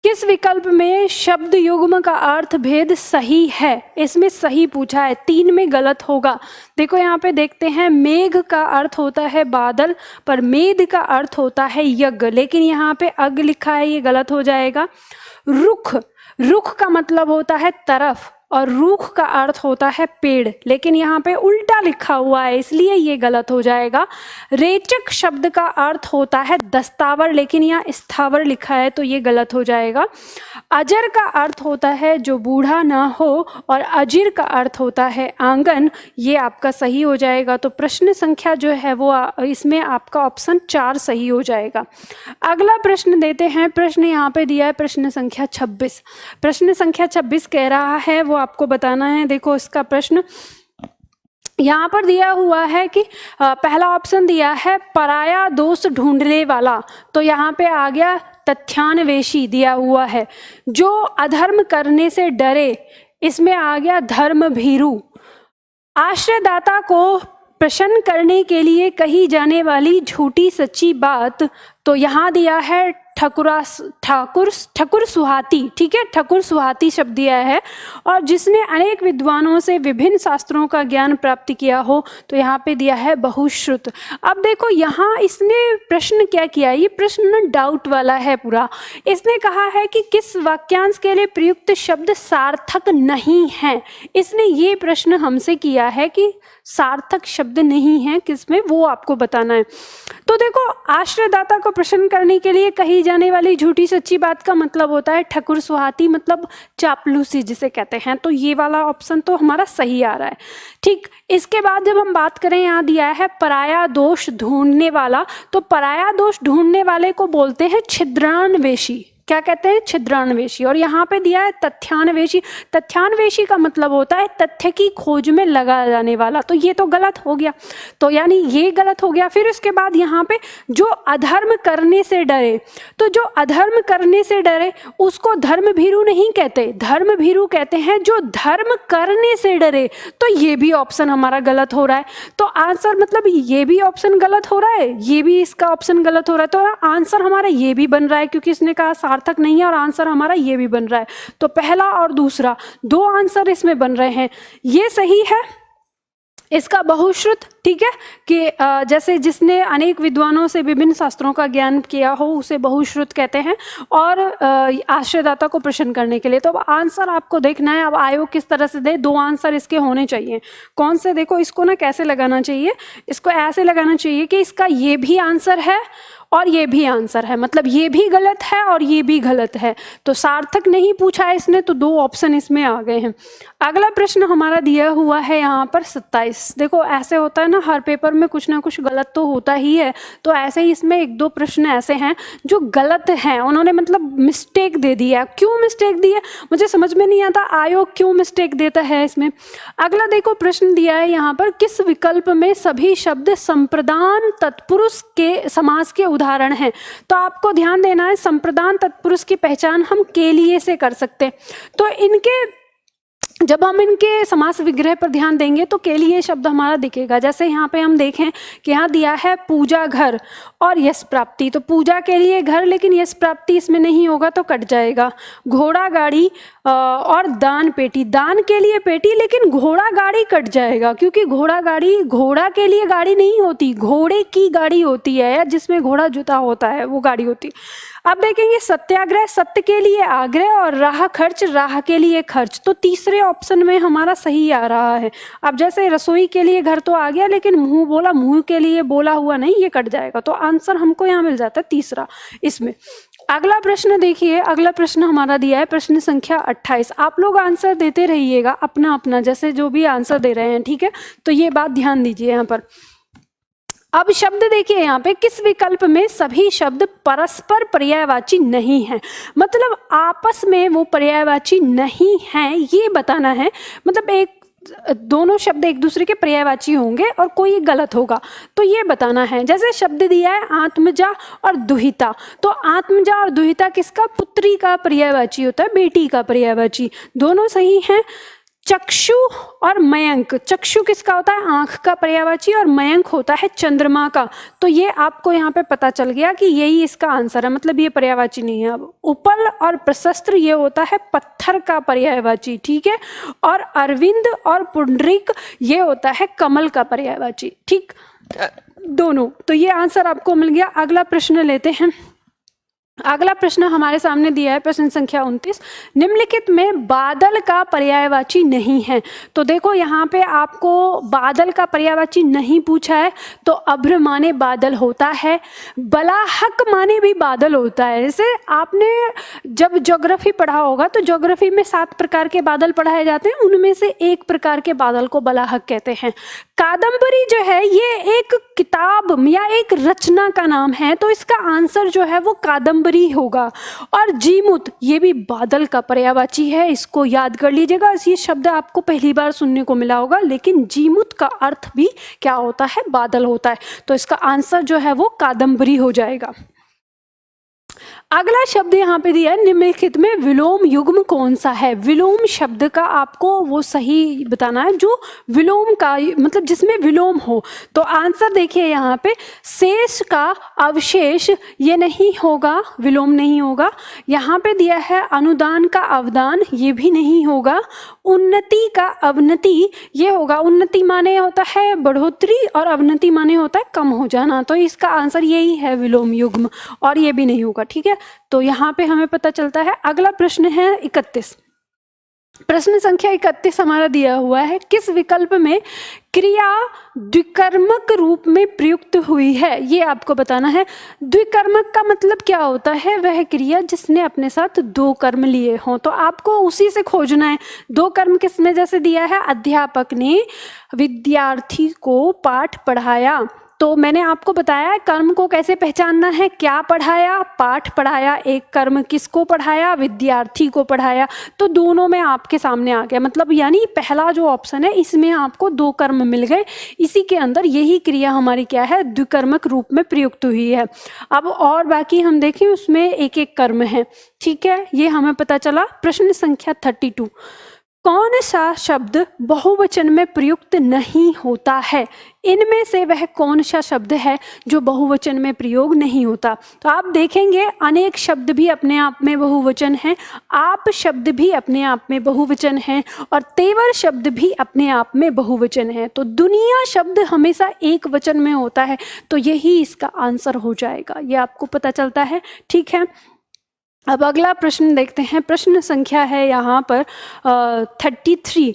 किस विकल्प में शब्द युग्म का अर्थ भेद सही है। इसमें सही पूछा है, 3 में गलत होगा। देखो यहाँ पे देखते हैं, मेघ का अर्थ होता है बादल, पर मेद का अर्थ होता है यज्ञ, लेकिन यहाँ पे अग लिखा है, ये गलत हो जाएगा। रुख, रुख का मतलब होता है तरफ, और रूख का अर्थ होता है पेड़, लेकिन यहाँ पे उल्टा लिखा हुआ है, इसलिए ये गलत हो जाएगा। रेचक शब्द का अर्थ होता है दस्तावर, लेकिन यहाँ स्थावर लिखा है, तो ये गलत हो जाएगा। अजर का अर्थ होता है जो बूढ़ा ना हो, और अजिर का अर्थ होता है आंगन, ये आपका सही हो जाएगा। तो प्रश्न संख्या जो है वो इसमें आपका ऑप्शन 4 सही हो जाएगा। अगला प्रश्न देते हैं। प्रश्न यहाँ पे दिया है प्रश्न संख्या 26। प्रश्न संख्या 26 कह रहा है, वो आपको बताना है। देखो इसका प्रश्न यहाँ पर दिया हुआ है कि पहला ऑप्शन दिया है पराया दोष ढूंढने वाला, तो यहाँ पे आ गया तथ्यान्वेषी दिया हुआ है। जो अधर्म करने से डरे, इसमें आ गया धर्म भीरू। आश्रयदाता को प्रसन्न करने के लिए कही जाने वाली झूठी सच्ची बात, तो यहाँ दिया है ठकुर सुहाती, ठीक है, ठकुर सुहाती शब्द दिया है, और जिसने अनेक विद्वानों से विभिन्न शास्त्रों का ज्ञान प्राप्त किया हो, तो यहाँ पे दिया है बहुश्रुत। अब देखो यहाँ इसने प्रश्न क्या किया, ये प्रश्न डाउट वाला है पूरा। इसने कहा है कि किस वाक्यांश के लिए प्रयुक्त शब्द सार्थक नहीं है। इसने ये प्रश्न हमसे किया है कि सार्थक शब्द नहीं है किसमें, वो आपको बताना है। तो देखो, आश्रयदाता को प्रश्न करने के लिए कही जाने वाली झूठी सच्ची बात का मतलब होता है ठकुर सुहाती, मतलब चापलूसी जिसे कहते हैं। तो ये वाला ऑप्शन तो हमारा सही आ रहा है। ठीक, इसके बाद जब हम बात करें, यहाँ दिया है पराया दोष ढूंढने वाला, तो पराया दोष ढूंढने वाले को बोलते हैं छिद्रान्वेषी। क्या कहते हैं? छिद्रान्वेषी। और यहाँ पे दिया है तथ्यान्वेषी। तथ्यान्वेषी का मतलब होता है तथ्य की खोज में लगा जाने वाला। तो ये तो गलत हो गया, तो यानी ये गलत हो गया। फिर उसके बाद यहाँ पे जो अधर्म करने से डरे, तो जो अधर्म करने से डरे उसको धर्म भीरु नहीं कहते, धर्म भीरु कहते हैं जो धर्म करने से डरे। तो ये भी ऑप्शन हमारा गलत हो रहा है। तो आंसर मतलब ये भी ऑप्शन गलत हो रहा है, ये भी इसका ऑप्शन गलत हो रहा है। तो आंसर हमारा ये भी बन रहा है, क्योंकि इसने कहा सार्थक नहीं है, और आंसर हमारा ये भी बन रहा है। तो पहला और दूसरा दो आंसर इसमें बन रहे हैं। ये सही है, इसका बहुश्रुत, ठीक है, कि जैसे जिसने अनेक विद्वानों से विभिन्न शास्त्रों का ज्ञान किया हो उसे बहुश्रुत कहते हैं, और आश्रयदाता को प्रश्न करने के लिए। तो अब आंसर आपको देखना है, अब आयोग किस तरह से दे। दो आंसर इसके होने चाहिए। कौन से? देखो, इसको ना कैसे लगाना चाहिए, इसको ऐसे लगाना चाहिए कि इसका ये भी आंसर है और ये भी आंसर है, मतलब ये भी गलत है और ये भी गलत है। तो सार्थक नहीं पूछा है इसने, तो दो ऑप्शन इसमें आ गए हैं। अगला प्रश्न हमारा दिया हुआ है यहाँ पर 27। देखो, ऐसे होता है ना, हर पेपर में कुछ ना कुछ गलत तो होता ही है। तो ऐसे ही इसमें एक दो प्रश्न ऐसे हैं जो गलत हैं, उन्होंने मतलब मिस्टेक दे दी है। क्यों मिस्टेक दी है मुझे समझ में नहीं आता, आयोग क्यों मिस्टेक देता है इसमें। अगला देखो, प्रश्न दिया है यहाँ पर, किस विकल्प में सभी शब्द संप्रदान तत्पुरुष के समास के उदाहरण हैं। तो आपको ध्यान देना है, संप्रदान तत्पुरुष की पहचान हम के लिए से कर सकते हैं। तो इनके जब हम इनके समास विग्रह पर ध्यान देंगे तो के लिए शब्द हमारा दिखेगा। जैसे यहाँ पे हम देखें कि यहाँ दिया है पूजा घर और यश प्राप्ति, तो पूजा के लिए घर, लेकिन यश प्राप्ति इसमें नहीं होगा तो कट जाएगा। घोड़ा गाड़ी और दान पेटी, दान के लिए पेटी, लेकिन घोड़ा गाड़ी कट जाएगा, क्योंकि घोड़ा गाड़ी घोड़ा के लिए गाड़ी नहीं होती, घोड़े की गाड़ी होती है, या जिसमें घोड़ा जुता होता है वो गाड़ी होती है। अब देखेंगे सत्याग्रह, सत्य के लिए आग्रह, और राह खर्च, राह के लिए खर्च। तो तीसरे ऑप्शन में हमारा सही आ रहा है। अब जैसे रसोई के लिए घर तो आ गया, लेकिन मुंह बोला, मुंह के लिए बोला हुआ नहीं, ये कट जाएगा। तो आंसर हमको यहाँ मिल जाता है तीसरा इसमें। अगला प्रश्न देखिए, अगला प्रश्न हमारा दिया है प्रश्न संख्या 28। आप लोग आंसर देते रहिएगा अपना अपना, जैसे जो भी आंसर दे रहे हैं, ठीक है। तो ये बात ध्यान दीजिए यहाँ पर। अब शब्द देखिए यहाँ पे, किस विकल्प में सभी शब्द परस्पर पर्यायवाची नहीं है, मतलब आपस में वो पर्यायवाची नहीं हैं, ये बताना है। मतलब एक दोनों शब्द एक दूसरे के पर्यायवाची होंगे और कोई गलत होगा, तो ये बताना है। जैसे शब्द दिया है आत्मजा और दुहिता, तो आत्मजा और दुहिता किसका? पुत्री का पर्यायवाची होता है, बेटी का पर्यायवाची, दोनों सही हैं। चक्षु और मयंक, चक्षु किसका होता है? आंख का पर्यायवाची, और मयंक होता है चंद्रमा का। तो ये आपको यहाँ पे पता चल गया कि यही इसका आंसर है, मतलब ये पर्यायवाची नहीं है। अब उपल और प्रशस्त्र ये होता है पत्थर का पर्यायवाची, ठीक है। और अरविंद और पुंडरीक ये होता है कमल का पर्यायवाची, ठीक, दोनों। तो ये आंसर आपको मिल गया। अगला प्रश्न लेते हैं। अगला प्रश्न हमारे सामने दिया है प्रश्न संख्या 29। निम्नलिखित में बादल का पर्यायवाची नहीं है। तो देखो यहाँ पे आपको बादल का पर्यायवाची नहीं पूछा है, तो अभ्र माने बादल होता है, बलाहक माने भी बादल होता है। जैसे आपने जब ज्योग्राफी पढ़ा होगा तो ज्योग्राफी में 7 प्रकार के बादल पढ़ाए जाते हैं, उनमें से एक प्रकार के बादल को बलाहक कहते हैं। कादम्बरी जो है ये एक किताब या एक रचना का नाम है, तो इसका आंसर जो है वो कादम्बरी होगा। और जीमुत ये भी बादल का पर्यायवाची है, इसको याद कर लीजिएगा। ये शब्द आपको पहली बार सुनने को मिला होगा, लेकिन जीमुत का अर्थ भी क्या होता है? बादल होता है। तो इसका आंसर जो है वो कादम्बरी हो जाएगा। अगला शब्द यहाँ पे दिया है, निम्नलिखित में विलोम युग्म कौन सा है। विलोम शब्द का आपको वो सही बताना है जो विलोम का मतलब जिसमें विलोम हो। तो आंसर देखिए यहाँ पे, शेष का अवशेष ये नहीं होगा, विलोम नहीं होगा। यहाँ पे दिया है अनुदान का अवदान, ये भी नहीं होगा। उन्नति का अवनति ये होगा। उन्नति माने होता है बढ़ोतरी और अवनति माने होता है कम हो जाना, तो इसका आंसर यही है विलोम युग्म, और ये भी नहीं होगा। ठीक है, तो यहाँ पे हमें पता चलता है। अगला प्रश्न है 31। प्रश्न संख्या 31 हमारा दिया हुआ है, किस विकल्प में क्रिया द्विकर्मक रूप में प्रयुक्त हुई है, ये आपको बताना है। द्विकर्मक का मतलब क्या होता है, वह क्रिया जिसने अपने साथ दो कर्म लिए हों, तो आपको उसी से खोजना है। दो कर्म किसमें जैसे दिया है, अध्यापक ने विद्यार्थी को पाठ पढ़ाया, तो मैंने आपको बताया कर्म को कैसे पहचानना है, क्या पढ़ाया, पाठ पढ़ाया। एक कर्म किसको पढ़ाया, विद्यार्थी को पढ़ाया, तो दोनों में आपके सामने आ गया। मतलब यानी पहला जो ऑप्शन है इसमें आपको दो कर्म मिल गए, इसी के अंदर यही क्रिया हमारी क्या है, द्विकर्मक रूप में प्रयुक्त हुई है। अब और बाकी हम देखें उसमें एक एक कर्म है। ठीक है, ये हमें पता चला। प्रश्न संख्या 32, कौन सा शब्द बहुवचन में प्रयुक्त नहीं होता है, इनमें से वह कौन सा शब्द है जो बहुवचन में प्रयोग नहीं होता। तो आप देखेंगे अनेक शब्द भी अपने आप में बहुवचन हैं, आप शब्द भी अपने आप में बहुवचन हैं, और तेवर शब्द भी अपने आप में बहुवचन है। तो दुनिया शब्द हमेशा एक वचन में होता है, तो यही इसका आंसर हो जाएगा, ये आपको पता चलता है। ठीक है, अब अगला प्रश्न देखते हैं। प्रश्न संख्या है यहाँ पर 33।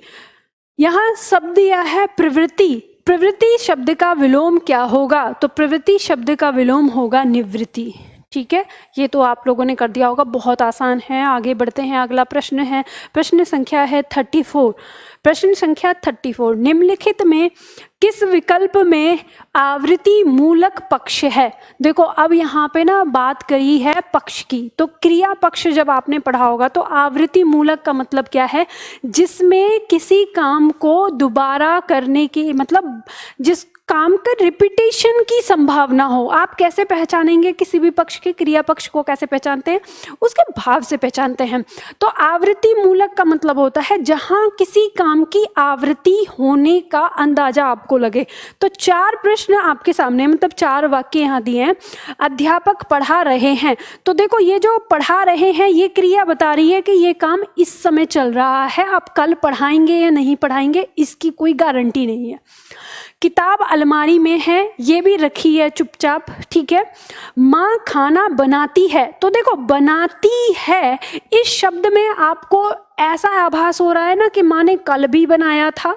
यहाँ शब्द दिया है प्रवृत्ति। प्रवृत्ति शब्द का विलोम क्या होगा, तो प्रवृत्ति शब्द का विलोम होगा निवृत्ति। ठीक है, ये तो आप लोगों ने कर दिया होगा, बहुत आसान है। आगे बढ़ते हैं, अगला प्रश्न है, प्रश्न संख्या है 34। प्रश्न संख्या 34, निम्नलिखित में किस विकल्प में आवृत्ति मूलक पक्ष है। देखो अब यहाँ पे ना बात करी है पक्ष की, तो क्रिया पक्ष जब आपने पढ़ा होगा तो आवृत्ति मूलक का मतलब क्या है, जिसमें किसी काम को दोबारा करने की मतलब जिस काम का रिपीटेशन की संभावना हो। आप कैसे पहचानेंगे किसी भी पक्ष के, क्रिया पक्ष को कैसे पहचानते हैं, उसके भाव से पहचानते हैं। तो आवृत्ति मूलक का मतलब होता है जहां किसी काम की आवृत्ति होने का अंदाजा आपको लगे। तो 4 प्रश्न आपके सामने, मतलब 4 वाक्य यहाँ दिए हैं। अध्यापक पढ़ा रहे हैं, तो देखो ये जो पढ़ा रहे हैं ये क्रिया बता रही है कि ये काम इस समय चल रहा है, आप कल पढ़ाएंगे या नहीं पढ़ाएंगे इसकी कोई गारंटी नहीं है। किताब अलमारी में है, ये भी रखी है चुपचाप। ठीक है, माँ खाना बनाती है, तो देखो बनाती है इस शब्द में आपको ऐसा आभास हो रहा है ना कि माँ ने कल भी बनाया था,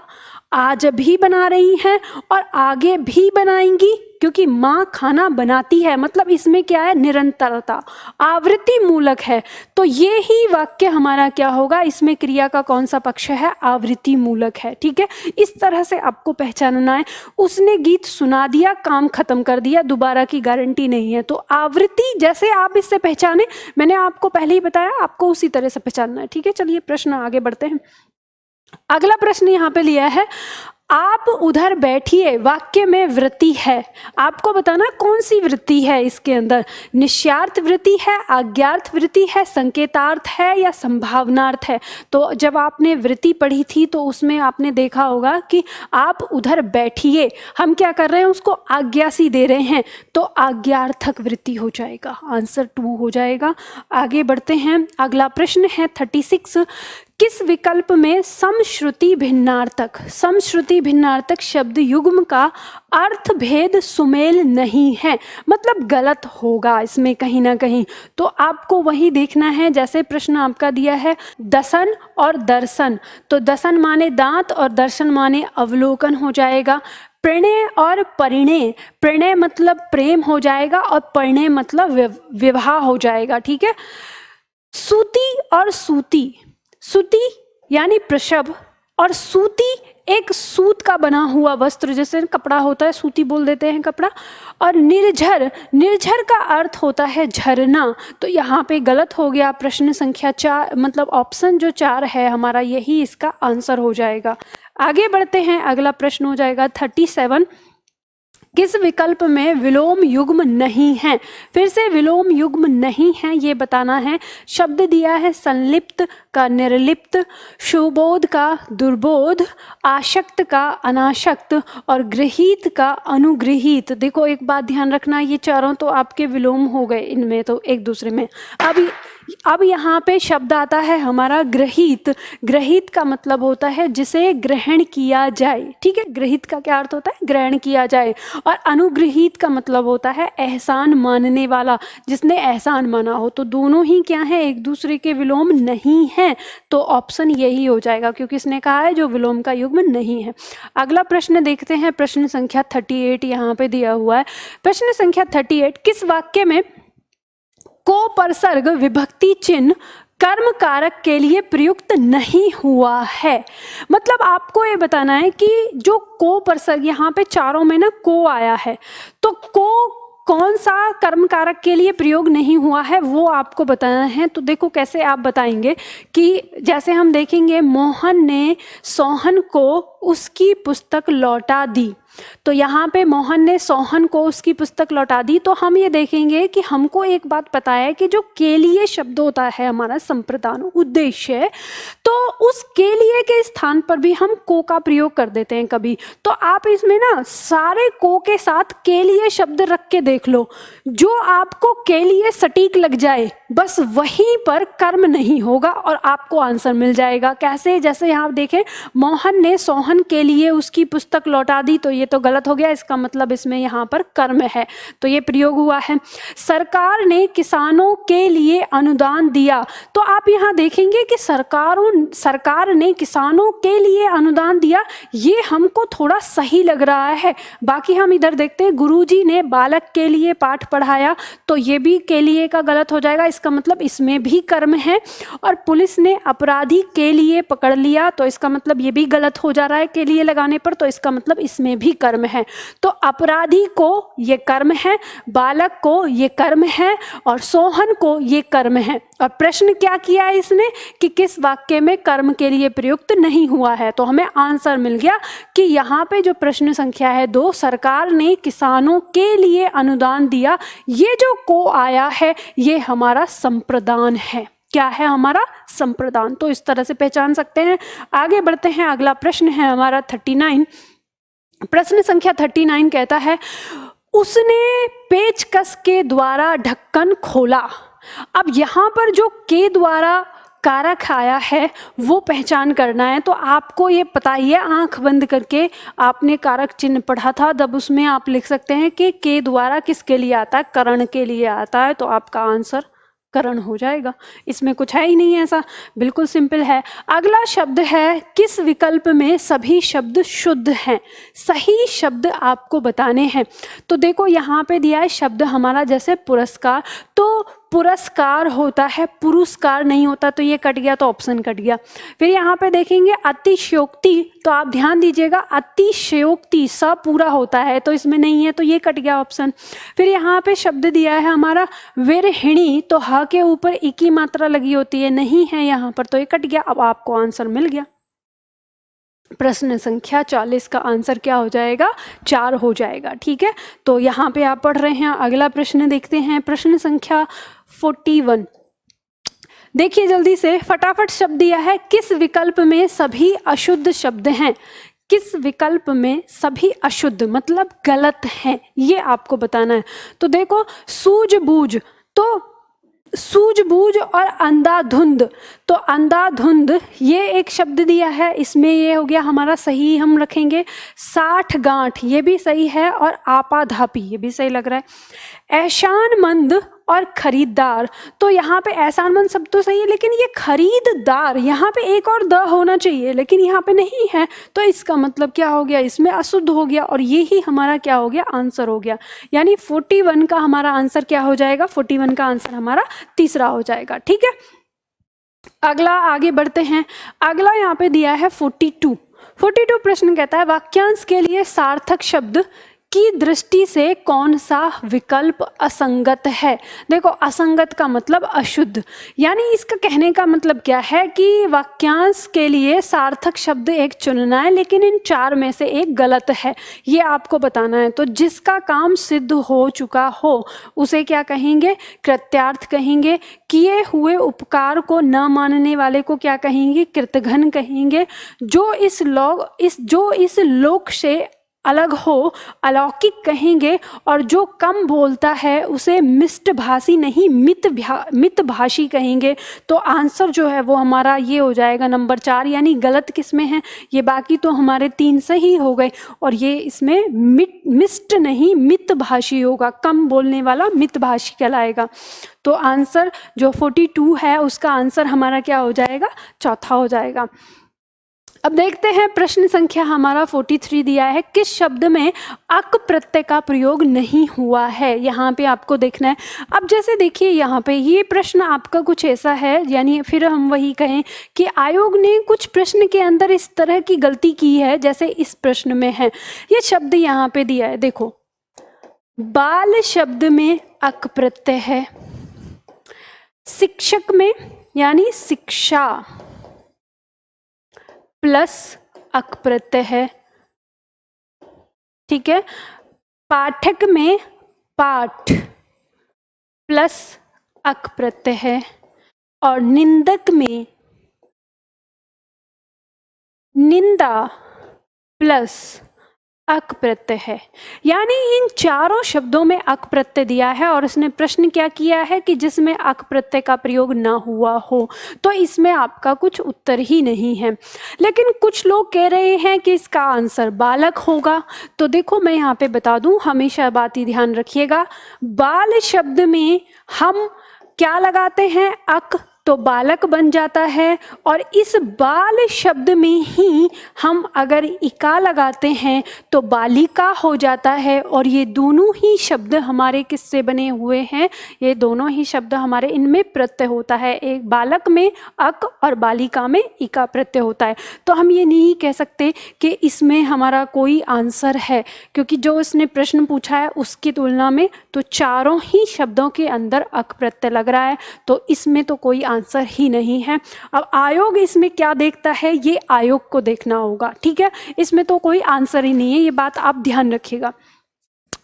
आज भी बना रही हैं और आगे भी बनाएंगी, क्योंकि माँ खाना बनाती है, मतलब इसमें क्या है, निरंतरता, आवृत्ति मूलक है। तो ये ही वाक्य हमारा क्या होगा, इसमें क्रिया का कौन सा पक्ष है, आवृत्ति मूलक है। ठीक है, इस तरह से आपको पहचानना है। उसने गीत सुना दिया, काम खत्म कर दिया, दोबारा की गारंटी नहीं है। तो आवृत्ति जैसे आप इससे पहचाने, मैंने आपको पहले ही बताया, आपको उसी तरह से पहचानना है। ठीक है, चलिए प्रश्न आगे बढ़ते हैं। अगला प्रश्न यहाँ पे लिया है, आप उधर बैठिए, वाक्य में वृत्ति है, आपको बताना कौन सी वृत्ति है इसके अंदर, निश्चार्थ वृत्ति है, आज्ञार्थ वृत्ति है, संकेतार्थ है या संभावनार्थ है। तो जब आपने वृत्ति पढ़ी थी तो उसमें आपने देखा होगा कि आप उधर बैठिए, हम क्या कर रहे हैं, उसको आज्ञा सी दे रहे हैं, तो आज्ञार्थक वृत्ति हो जाएगा, आंसर 2 हो जाएगा। आगे बढ़ते हैं, अगला प्रश्न है 36, किस विकल्प में समश्रुति भिन्नार्थक, समश्रुति भिन्नार्थक शब्द युग्म का अर्थ भेद सुमेल नहीं है, मतलब गलत होगा इसमें कहीं ना कहीं। तो आपको वही देखना है जैसे प्रश्न आपका दिया है दसन और दर्शन, तो दसन माने दांत और दर्शन माने अवलोकन हो जाएगा। प्रणय और परिणय, प्रणय मतलब प्रेम हो जाएगा और परिणय मतलब विवाह हो जाएगा। ठीक है, सूती और सूती, सूती यानी प्रसव और सूती एक सूत का बना हुआ वस्त्र, जैसे कपड़ा होता है सूती बोल देते हैं कपड़ा। और निर्झर, निर्झर का अर्थ होता है झरना, तो यहाँ पे गलत हो गया। प्रश्न संख्या 4 मतलब ऑप्शन जो 4 है हमारा, यही इसका आंसर हो जाएगा। आगे बढ़ते हैं, अगला प्रश्न हो जाएगा 37, किस विकल्प में विलोम युग्म नहीं है? फिर से विलोम युग्म नहीं है ये बताना है। शब्द दिया है संलिप्त का निर्लिप्त, सुबोध का दुर्बोध, आशक्त का अनाशक्त और गृहीत का अनुगृहीत। देखो एक बात ध्यान रखना, ये चारों तो आपके विलोम हो गए इनमें तो एक दूसरे में। अब यहाँ पे शब्द आता है हमारा गृहीत। गृहीत का मतलब होता है जिसे ग्रहण किया जाए, ठीक है। गृहीत का क्या अर्थ होता है? ग्रहण किया जाए। और अनुगृहीत का मतलब होता है एहसान मानने वाला, जिसने एहसान माना हो। तो दोनों ही क्या है? एक दूसरे के विलोम नहीं है। तो ऑप्शन यही हो जाएगा, क्योंकि इसने कहा है जो विलोम का युग्म नहीं है। अगला प्रश्न देखते हैं, प्रश्न संख्या 38 यहाँ पे दिया हुआ है। प्रश्न संख्या 38, किस वाक्य में को परसर्ग विभक्ति चिन्ह कर्म कारक के लिए प्रयुक्त नहीं हुआ है? मतलब आपको ये बताना है कि जो को परसर्ग, यहाँ पे चारों में ना को आया है, तो को कौन सा कर्म कारक के लिए प्रयोग नहीं हुआ है वो आपको बताना है। तो देखो कैसे आप बताएंगे कि जैसे हम देखेंगे मोहन ने सोहन को उसकी पुस्तक लौटा दी। तो यहाँ पे मोहन ने सोहन को उसकी पुस्तक लौटा दी। तो हम ये देखेंगे कि हमको एक बात पता है कि जो के लिए शब्द होता है हमारा संप्रदान उद्देश्य, तो उस के लिए के स्थान पर भी हम को का प्रयोग कर देते हैं कभी। तो आप इसमें ना सारे को के साथ के लिए शब्द रख के देख लो, जो आपको के लिए सटीक लग जाए बस वहीं पर कर्म नहीं होगा और आपको आंसर मिल जाएगा। कैसे? जैसे यहाँ देखें, मोहन ने सोहन के लिए उसकी पुस्तक लौटा दी, तो ये तो गलत हो गया, इसका मतलब इसमें यहाँ पर कर्म है, तो ये प्रयोग हुआ है। सरकार ने किसानों के लिए अनुदान दिया, तो आप यहाँ देखेंगे कि सरकार ने किसानों के लिए अनुदान दिया, ये हमको थोड़ा सही लग रहा है। बाकी हम इधर देखते हैं, गुरुजी ने बालक के लिए पाठ पढ़ाया, तो ये भी के लिए का गलत हो जाएगा, इसका मतलब इसमें भी कर्म है। और पुलिस ने अपराधी के लिए पकड़ लिया, तो इसका मतलब ये भी गलत हो जा रहा है के लिए लगाने पर, तो इसका मतलब इसमें भी कर्म है। तो अपराधी को ये कर्म है, बालक को ये कर्म है और सोहन को ये कर्म है। और प्रश्न क्या किया है इसने कि किस वाक्य में कर्म के लिए प्रयुक्त नहीं हुआ है? तो हमें आंसर मिल गया कि यहाँ पे जो प्रश्न संख्या है 2, सरकार ने किसानों के लिए अनुदान दिया, ये जो को आया है ये हमारा संप्रदान है। क्या है? हमारा संप्रदान। तो इस तरह से पहचान सकते हैं। आगे बढ़ते हैं, अगला प्रश्न है हमारा 39। प्रश्न संख्या 39 कहता है, उसने पेचकस के द्वारा ढक्कन खोला। अब यहाँ पर जो के द्वारा कारक आया है वो पहचान करना है। तो आपको ये पता ही है, आंख बंद करके आपने कारक चिन्ह पढ़ा था, तब उसमें आप लिख सकते हैं कि के द्वारा किसके लिए आता है? करण के लिए आता है। तो आपका आंसर करण हो जाएगा, इसमें कुछ है ही नहीं ऐसा, बिल्कुल सिंपल है। अगला शब्द है, किस विकल्प में सभी शब्द शुद्ध हैं? सही शब्द आपको बताने हैं। तो देखो यहाँ पे दिया है शब्द हमारा जैसे पुरस्कार, तो पुरस्कार होता है, पुरस्कार नहीं होता, तो ये कट गया, तो ऑप्शन कट गया। फिर यहाँ पे देखेंगे अतिशयोक्ति, तो आप ध्यान दीजिएगा अतिशयोक्ति स पूरा होता है, तो इसमें नहीं है, तो ये कट गया ऑप्शन। फिर यहाँ पे शब्द दिया है हमारा विरहिणी, तो ह के ऊपर ई की मात्रा लगी होती है, नहीं है यहाँ पर, तो ये कट गया। अब आपको आंसर मिल गया। प्रश्न संख्या 40 का आंसर क्या हो जाएगा? 4 हो जाएगा, ठीक है। तो यहाँ पे आप पढ़ रहे हैं। अगला प्रश्न देखते हैं, प्रश्न संख्या 41। देखिए जल्दी से, फटाफट शब्द दिया है, किस विकल्प में सभी अशुद्ध शब्द हैं? किस विकल्प में सभी अशुद्ध मतलब गलत हैं, ये आपको बताना है। तो देखो सूझबूझ, तो सूझबूझ और अंधाधुंध, तो अंधाधुंध ये एक शब्द दिया है, इसमें ये हो गया हमारा सही, हम रखेंगे। साठ गांठ ये भी सही है, और आपाधापी ये भी सही लग रहा है। एहसानमंद और खरीदार, तो यहाँ पे एहसानमंद सब तो सही है, लेकिन ये खरीददार, यहाँ पे एक और द होना चाहिए, लेकिन यहाँ पे नहीं है, तो इसका मतलब क्या हो गया? इसमें अशुद्ध हो गया, और ये ही हमारा क्या हो गया? आंसर हो गया। यानी 41 का हमारा आंसर क्या हो जाएगा? 41 का आंसर हमारा तीसरा हो जाएगा, ठीक है। अगला आगे बढ़ते हैं। अगला यहाँ पे दिया है 42 प्रश्न कहता है, वाक्यांश के लिए सार्थक शब्द की दृष्टि से कौन सा विकल्प असंगत है। देखो असंगत का मतलब अशुद्ध, यानी इसका कहने का मतलब क्या है कि वाक्यांश के लिए सार्थक शब्द एक चुनना है, लेकिन इन चार में से एक गलत है, ये आपको बताना है। तो जिसका काम सिद्ध हो चुका हो उसे क्या कहेंगे, कृत्यार्थ कहेंगे। किए हुए उपकार को न मानने वाले को क्या कहेंगे, कृतघ्न कहेंगे। जो इस लोक से अलग हो अलौकिक कहेंगे। और जो कम बोलता है उसे मिष्टभाषी नहीं मितभाषी कहेंगे। तो आंसर जो है वो हमारा ये हो जाएगा नंबर 4, यानी गलत किस में है, ये बाकी तो हमारे 3 सही हो गए, और ये इसमें मिष्ट नहीं मितभाषी होगा, कम बोलने वाला मितभाषी कहलाएगा। तो आंसर जो 42 है उसका आंसर हमारा क्या हो जाएगा, चौथा हो जाएगा। अब देखते हैं प्रश्न संख्या हमारा 43 दिया है, किस शब्द में अक प्रत्यय का प्रयोग नहीं हुआ है। यहाँ पे आपको देखना है। अब जैसे देखिए यहाँ पे ये प्रश्न आपका कुछ ऐसा है, यानी फिर हम वही कहें कि आयोग ने कुछ प्रश्न के अंदर इस तरह की गलती की है, जैसे इस प्रश्न में है। ये शब्द यहाँ पे दिया है, देखो बाल शब्द में अक प्रत्यय है, शिक्षक में यानी शिक्षा प्लस अक प्रत्यय है, ठीक है। पाठक में पाठ प्लस अक प्रत्यय है, और निंदक में निंदा प्लस अक प्रत्यय है। यानी इन चारों शब्दों में अक प्रत्यय दिया है, और इसने प्रश्न क्या किया है कि जिसमें अक प्रत्यय का प्रयोग ना हुआ हो, तो इसमें आपका कुछ उत्तर ही नहीं है। लेकिन कुछ लोग कह रहे हैं कि इसका आंसर बालक होगा। तो देखो मैं यहाँ पे बता दूं, हमेशा बात ही ध्यान रखिएगा, बाल शब्द में हम क्या लगाते हैं, अक, तो बालक बन जाता है। और इस बाल शब्द में ही हम अगर इका लगाते हैं तो बालिका हो जाता है। और ये दोनों ही शब्द हमारे किससे बने हुए हैं, ये दोनों ही शब्द हमारे इनमें प्रत्यय होता है, एक बालक में अक और बालिका में इका प्रत्यय होता है। तो हम ये नहीं कह सकते कि इसमें हमारा कोई आंसर है, क्योंकि जो इसने प्रश्न पूछा है उसकी तुलना में तो चारों ही शब्दों के अंदर अक प्रत्यय लग रहा है, तो इसमें तो कोई आंसर ही नहीं है। अब आयोग इसमें क्या देखता है, ये आयोग को देखना होगा, ठीक है। इसमें तो कोई आंसर ही नहीं है, ये बात आप ध्यान रखिएगा।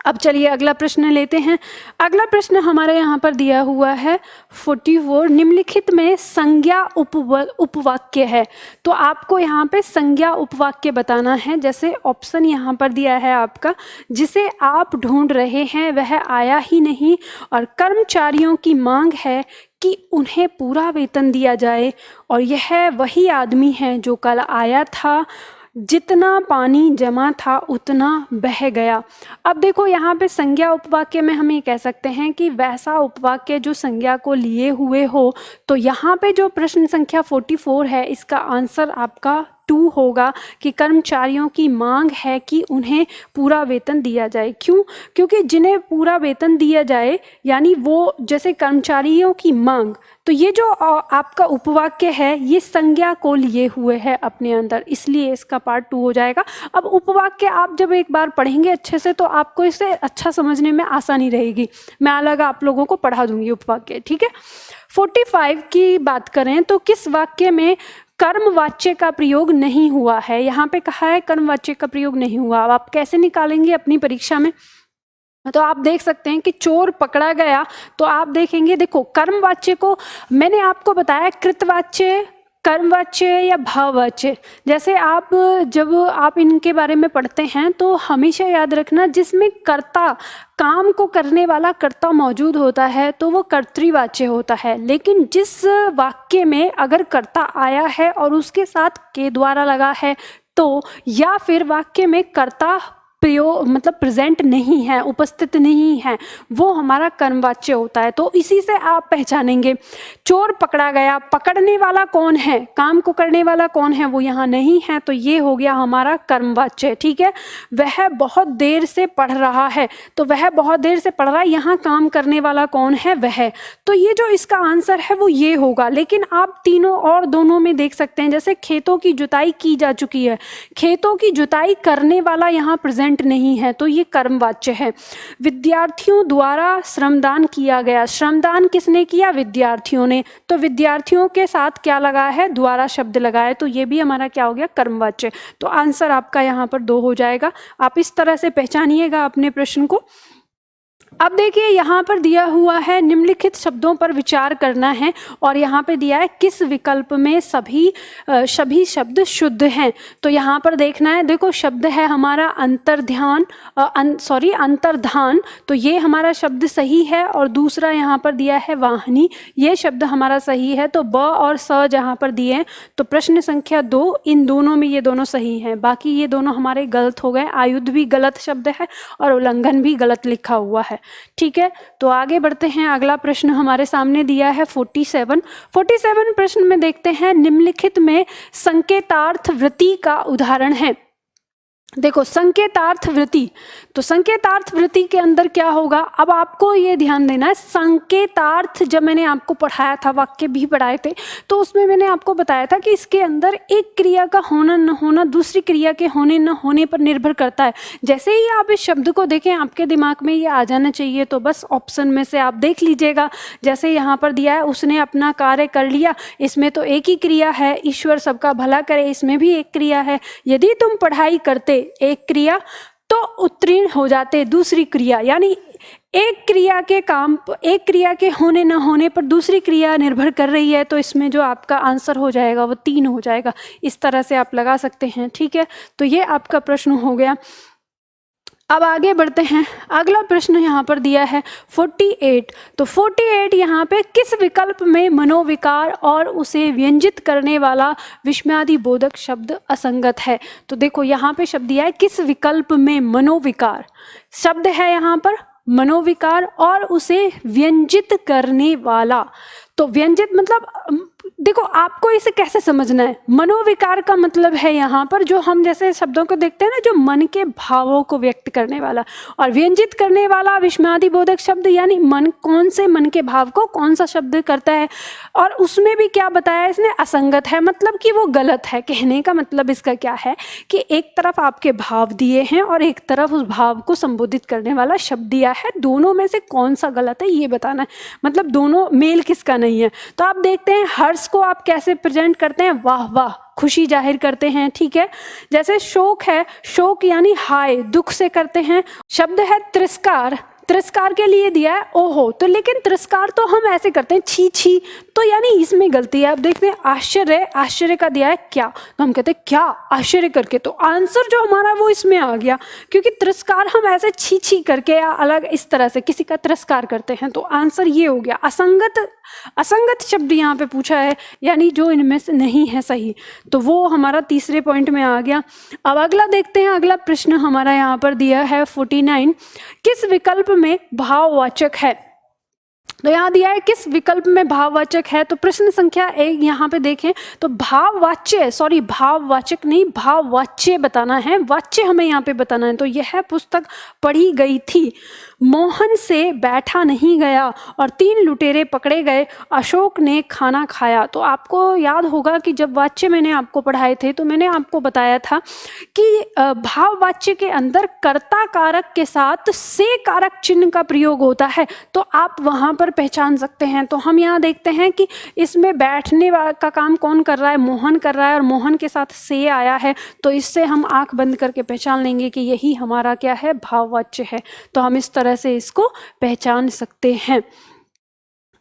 अब चलिए अगला प्रश्न लेते हैं। अगला प्रश्न हमारे यहाँ पर दिया हुआ है 44, निम्नलिखित में संज्ञा उपवाक्य है। तो आपको यहाँ पे संज्ञा उपवाक्य बताना है। जैसे ऑप्शन यहाँ पर दिया है आपका, जिसे आप ढूंढ रहे हैं वह आया ही नहीं, और कर्मचारियों की मांग है कि उन्हें पूरा वेतन दिया जाए, और यह वही आदमी है जो कल आया था, जितना पानी जमा था उतना बह गया। अब देखो यहाँ पे संज्ञा उपवाक्य में हम ये कह सकते हैं कि वैसा उपवाक्य जो संज्ञा को लिए हुए हो। तो यहाँ पे जो प्रश्न संख्या 44 है इसका आंसर आपका 2 होगा कि कर्मचारियों की मांग है कि उन्हें पूरा वेतन दिया जाए। क्यों? क्योंकि जिन्हें पूरा वेतन दिया जाए यानी वो जैसे कर्मचारियों की मांग, तो ये जो आपका उपवाक्य है ये संज्ञा को लिए हुए है अपने अंदर, इसलिए इसका पार्ट 2 हो जाएगा। अब उपवाक्य आप जब एक बार पढ़ेंगे अच्छे से तो आपको इसे अच्छा समझने में आसानी रहेगी। मैं अलग आप लोगों को पढ़ा दूंगी उपवाक्य, ठीक है। 45 की बात करें तो किस वाक्य में कर्मवाच्य का प्रयोग नहीं हुआ है। यहाँ पे कहा है कर्मवाच्य का प्रयोग नहीं हुआ। अब आप कैसे निकालेंगे अपनी परीक्षा में, तो आप देख सकते हैं कि चोर पकड़ा गया, तो आप देखेंगे, देखो कर्मवाच्य को मैंने आपको बताया कृतवाच्य, कर्मवाच्य या भाववाच्य। जैसे आप जब आप इनके बारे में पढ़ते हैं तो हमेशा याद रखना जिसमें कर्ता, काम को करने वाला कर्ता मौजूद होता है तो वो कर्तृवाच्य होता है। लेकिन जिस वाक्य में अगर कर्ता आया है और उसके साथ के द्वारा लगा है तो, या फिर वाक्य में कर्ता प्रयोग मतलब प्रेजेंट नहीं है, उपस्थित नहीं है, वो हमारा कर्मवाच्य होता है। तो इसी से आप पहचानेंगे। चोर पकड़ा गया, पकड़ने वाला कौन है, काम को करने वाला कौन है, वो यहाँ नहीं है, तो ये हो गया हमारा कर्मवाच्य, ठीक है। वह बहुत देर से पढ़ रहा है, तो वह बहुत देर से पढ़ रहा है, यहाँ काम करने वाला कौन है, वह। तो ये जो इसका आंसर है वो ये होगा। लेकिन आप तीनों और दोनों में देख सकते हैं, जैसे खेतों की जुताई की जा चुकी है, खेतों की जुताई करने वाला यहाँ प्रेजेंट प्रेजेंट नहीं है तो ये कर्मवाच्य है। विद्यार्थियों द्वारा श्रमदान किया गया, श्रमदान किसने किया? विद्यार्थियों ने, तो विद्यार्थियों के साथ क्या लगा है? द्वारा शब्द लगा है, तो ये भी हमारा क्या हो गया? कर्मवाच्य। तो आंसर आपका यहाँ पर 2 हो जाएगा। आप इस तरह से पहचानिएगा अपने प्रश्न को। अब देखिए यहाँ पर दिया हुआ है निम्नलिखित शब्दों पर विचार करना है और यहाँ पे दिया है किस विकल्प में सभी शब्द शुद्ध हैं। तो यहाँ पर देखना है, देखो शब्द है हमारा अंतर्ध्यान, अंतर्धान, तो ये हमारा शब्द सही है। और दूसरा यहाँ पर दिया है वाहनी, ये शब्द हमारा सही है। तो ब और स जहाँ पर दिए हैं तो प्रश्न संख्या 2 इन दोनों में ये दोनों सही हैं, बाकी ये दोनों हमारे गलत हो गए। आयुध भी गलत शब्द है और उल्लंघन भी गलत लिखा हुआ है। ठीक है, तो आगे बढ़ते हैं। अगला प्रश्न हमारे सामने दिया है 47 प्रश्न में देखते हैं निम्नलिखित में संकेतार्थ वृत्ति का उदाहरण है। देखो संकेतार्थ वृत्ति, तो संकेतार्थ वृत्ति के अंदर क्या होगा? अब आपको ये ध्यान देना है, संकेतार्थ जब मैंने आपको पढ़ाया था, वाक्य भी पढ़ाए थे, तो उसमें मैंने आपको बताया था कि इसके अंदर एक क्रिया का होना न होना दूसरी क्रिया के होने न होने पर निर्भर करता है। जैसे ही आप इस शब्द को देखें आपके दिमाग में ये आ जाना चाहिए, तो बस ऑप्शन में से आप देख लीजिएगा। जैसे यहाँ पर दिया है उसने अपना कार्य कर लिया, इसमें तो एक ही क्रिया है। ईश्वर सबका भला करे, इसमें भी एक क्रिया है। यदि तुम पढ़ाई करते, एक क्रिया, तो उत्तीर्ण हो जाते दूसरी क्रिया। यानी एक क्रिया के होने न होने पर दूसरी क्रिया निर्भर कर रही है, तो इसमें जो आपका आंसर हो जाएगा वो 3 हो जाएगा। इस तरह से आप लगा सकते हैं। ठीक है, तो ये आपका प्रश्न हो गया। अब आगे बढ़ते हैं। अगला प्रश्न यहाँ पर दिया है 48। तो 48 यहाँ पे किस विकल्प में मनोविकार और उसे व्यंजित करने वाला विस्मयादि बोधक शब्द असंगत है? तो देखो यहाँ पे शब्द दिया है किस विकल्प में मनोविकार, शब्द है यहाँ पर मनोविकार और उसे व्यंजित करने वाला। तो व्यंजित मतलब देखो आपको इसे कैसे समझना है। मनोविकार का मतलब है यहाँ पर जो हम जैसे शब्दों को देखते हैं ना, जो मन के भावों को व्यक्त करने वाला, और व्यंजित करने वाला विस्मयादि बोधक शब्द, यानी मन, कौन से मन के भाव को कौन सा शब्द करता है। और उसमें भी क्या बताया इसने? असंगत है, मतलब कि वो गलत है। कहने का मतलब इसका क्या है कि एक तरफ आपके भाव दिए हैं और एक तरफ उस भाव को संबोधित करने वाला शब्द दिया है, दोनों में से कौन सा गलत है ये बताना है, मतलब दोनों मेल किसका नहीं है। तो आप देखते हैं हर्ष को आप कैसे प्रेजेंट करते हैं? वाह वाह, खुशी जाहिर करते हैं। ठीक है, जैसे शोक है, शोक यानी हाय, दुख से करते हैं। शब्द है तिरस्कार, तिरस्कार के लिए दिया है ओहो, तो लेकिन तिरस्कार तो हम ऐसे करते हैं छी छी, तो यानी इसमें गलती है। आप देखते हैं आश्चर्य, आश्चर्य का दिया है क्या, तो हम कहते हैं क्या आश्चर्य करके, तो आंसर जो हमारा वो इसमें आ गया, क्योंकि तिरस्कार हम ऐसे छी छी करके या अलग इस तरह से किसी का तिरस्कार करते हैं, तो आंसर ये हो गया। असंगत शब्द यहाँ पे पूछा है, यानी जो इनमें से नहीं है सही, तो वो हमारा तीसरे पॉइंट में आ गया। अब अगला देखते हैं। अगला प्रश्न हमारा यहाँ पर दिया है 49, किस विकल्प में भाववाचक है? तो यहाँ दिया है किस विकल्प में भाववाचक है, तो प्रश्न संख्या 1 यहाँ पे देखें तो भाववाचक नहीं, भाववाच्य बताना है, वाच्य हमें यहाँ पे बताना है। तो यह पुस्तक पढ़ी गई थी, मोहन से बैठा नहीं गया और 3 लुटेरे पकड़े गए, अशोक ने खाना खाया। तो आपको याद होगा कि जब वाच्य मैंने आपको पढ़ाए थे तो मैंने आपको बताया था कि भाववाच्य के अंदर कर्ता कारक के साथ से कारक चिन्ह का प्रयोग होता है, तो आप वहाँ पर पहचान सकते हैं। तो हम यहाँ देखते हैं कि इसमें बैठने का काम कौन कर रहा है? मोहन कर रहा है, और मोहन के साथ से आया है, तो इससे हम आंख बंद करके पहचान लेंगे कि यही हमारा क्या है? भाववाच्य है। तो हम इस तरह से इसको पहचान सकते हैं।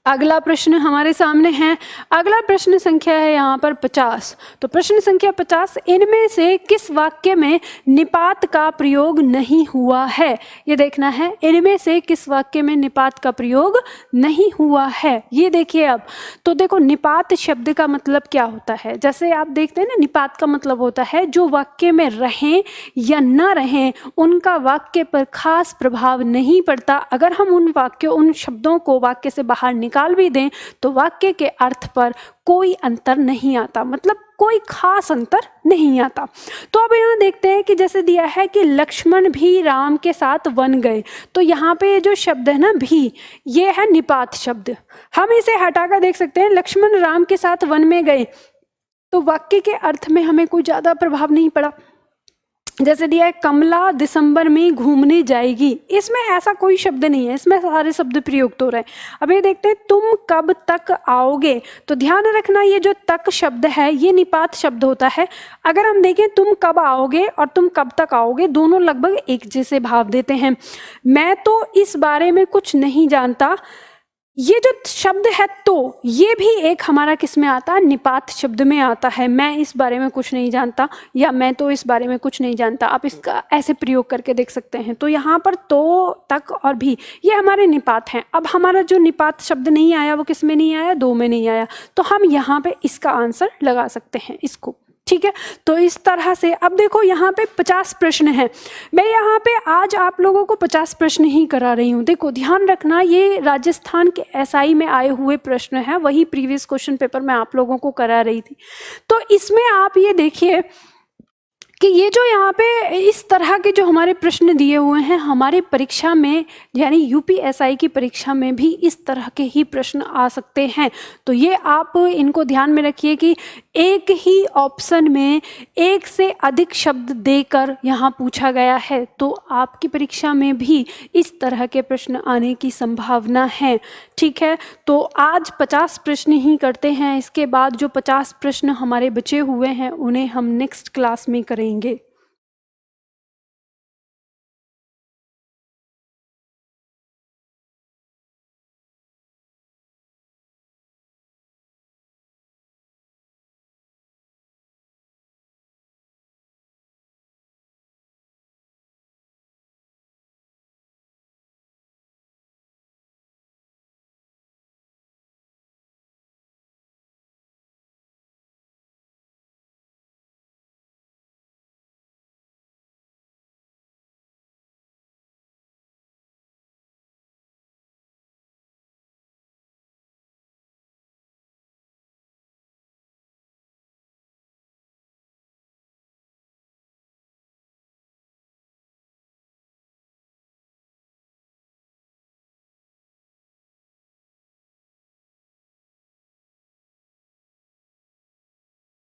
अगला प्रश्न हमारे सामने है। अगला प्रश्न संख्या है यहाँ पर 50। तो प्रश्न संख्या 50, इनमें से किस वाक्य में निपात का प्रयोग नहीं हुआ है? ये देखना है, इनमें से किस वाक्य में निपात का प्रयोग नहीं हुआ है। ये देखिए अब, तो देखो निपात शब्द का मतलब क्या होता है? जैसे आप देखते हैं ना, निपात का मतलब होता है जो वाक्य में रहें या न रहें उनका वाक्य पर खास प्रभाव नहीं पड़ता। अगर हम उन शब्दों को वाक्य से बाहर निकाल भी दें तो वाक्य के अर्थ पर कोई अंतर नहीं आता, मतलब कोई खास अंतर नहीं आता। तो अब यहाँ देखते हैं कि जैसे दिया है कि लक्ष्मण भी राम के साथ वन गए, तो यहाँ पे ये जो शब्द है ना भी, ये है निपात शब्द। हम इसे हटाकर देख सकते हैं लक्ष्मण राम के साथ वन में गए, तो वाक्य के अर्थ में हमें कोई ज़्यादा प्रभाव नहीं पड़ा। जैसे दिया है कमला दिसंबर में घूमने जाएगी, इसमें ऐसा कोई शब्द नहीं है, इसमें सारे शब्द प्रयुक्त हो रहे हैं। अब ये देखते हैं तुम कब तक आओगे, तो ध्यान रखना ये जो तक शब्द है ये निपात शब्द होता है। अगर हम देखें तुम कब आओगे और तुम कब तक आओगे, दोनों लगभग एक जैसे भाव देते हैं। मैं तो इस बारे में कुछ नहीं जानता, ये जो शब्द है तो ये भी एक हमारा किस में आता है, निपात शब्द में आता है। मैं इस बारे में कुछ नहीं जानता या मैं तो इस बारे में कुछ नहीं जानता, आप इसका ऐसे प्रयोग करके देख सकते हैं। तो यहाँ पर तो, तक और भी ये हमारे निपात हैं। अब हमारा जो निपात शब्द नहीं आया वो किस में नहीं आया, दो में नहीं आया, तो हम यहाँ पे इसका आंसर लगा सकते हैं इसको। ठीक है, तो इस तरह से अब देखो यहाँ पे 50 प्रश्न हैं। मैं यहाँ पे आज आप लोगों को 50 प्रश्न ही करा रही हूँ। देखो ध्यान रखना ये राजस्थान के एसआई में आए हुए प्रश्न हैं, वही प्रीवियस क्वेश्चन पेपर में आप लोगों को करा रही थी। तो इसमें आप ये देखिए कि ये जो यहाँ पे इस तरह के जो हमारे प्रश्न दिए हुए हैं, हमारी परीक्षा में यानी यूपीएसआई की परीक्षा में भी इस तरह के ही प्रश्न आ सकते हैं। तो ये आप इनको ध्यान में रखिए कि एक ही ऑप्शन में एक से अधिक शब्द देकर यहाँ पूछा गया है, तो आपकी परीक्षा में भी इस तरह के प्रश्न आने की संभावना है। ठीक है, तो आज 50 प्रश्न ही करते हैं, इसके बाद जो 50 प्रश्न हमारे बचे हुए हैं उन्हें हम नेक्स्ट क्लास में करेंगे।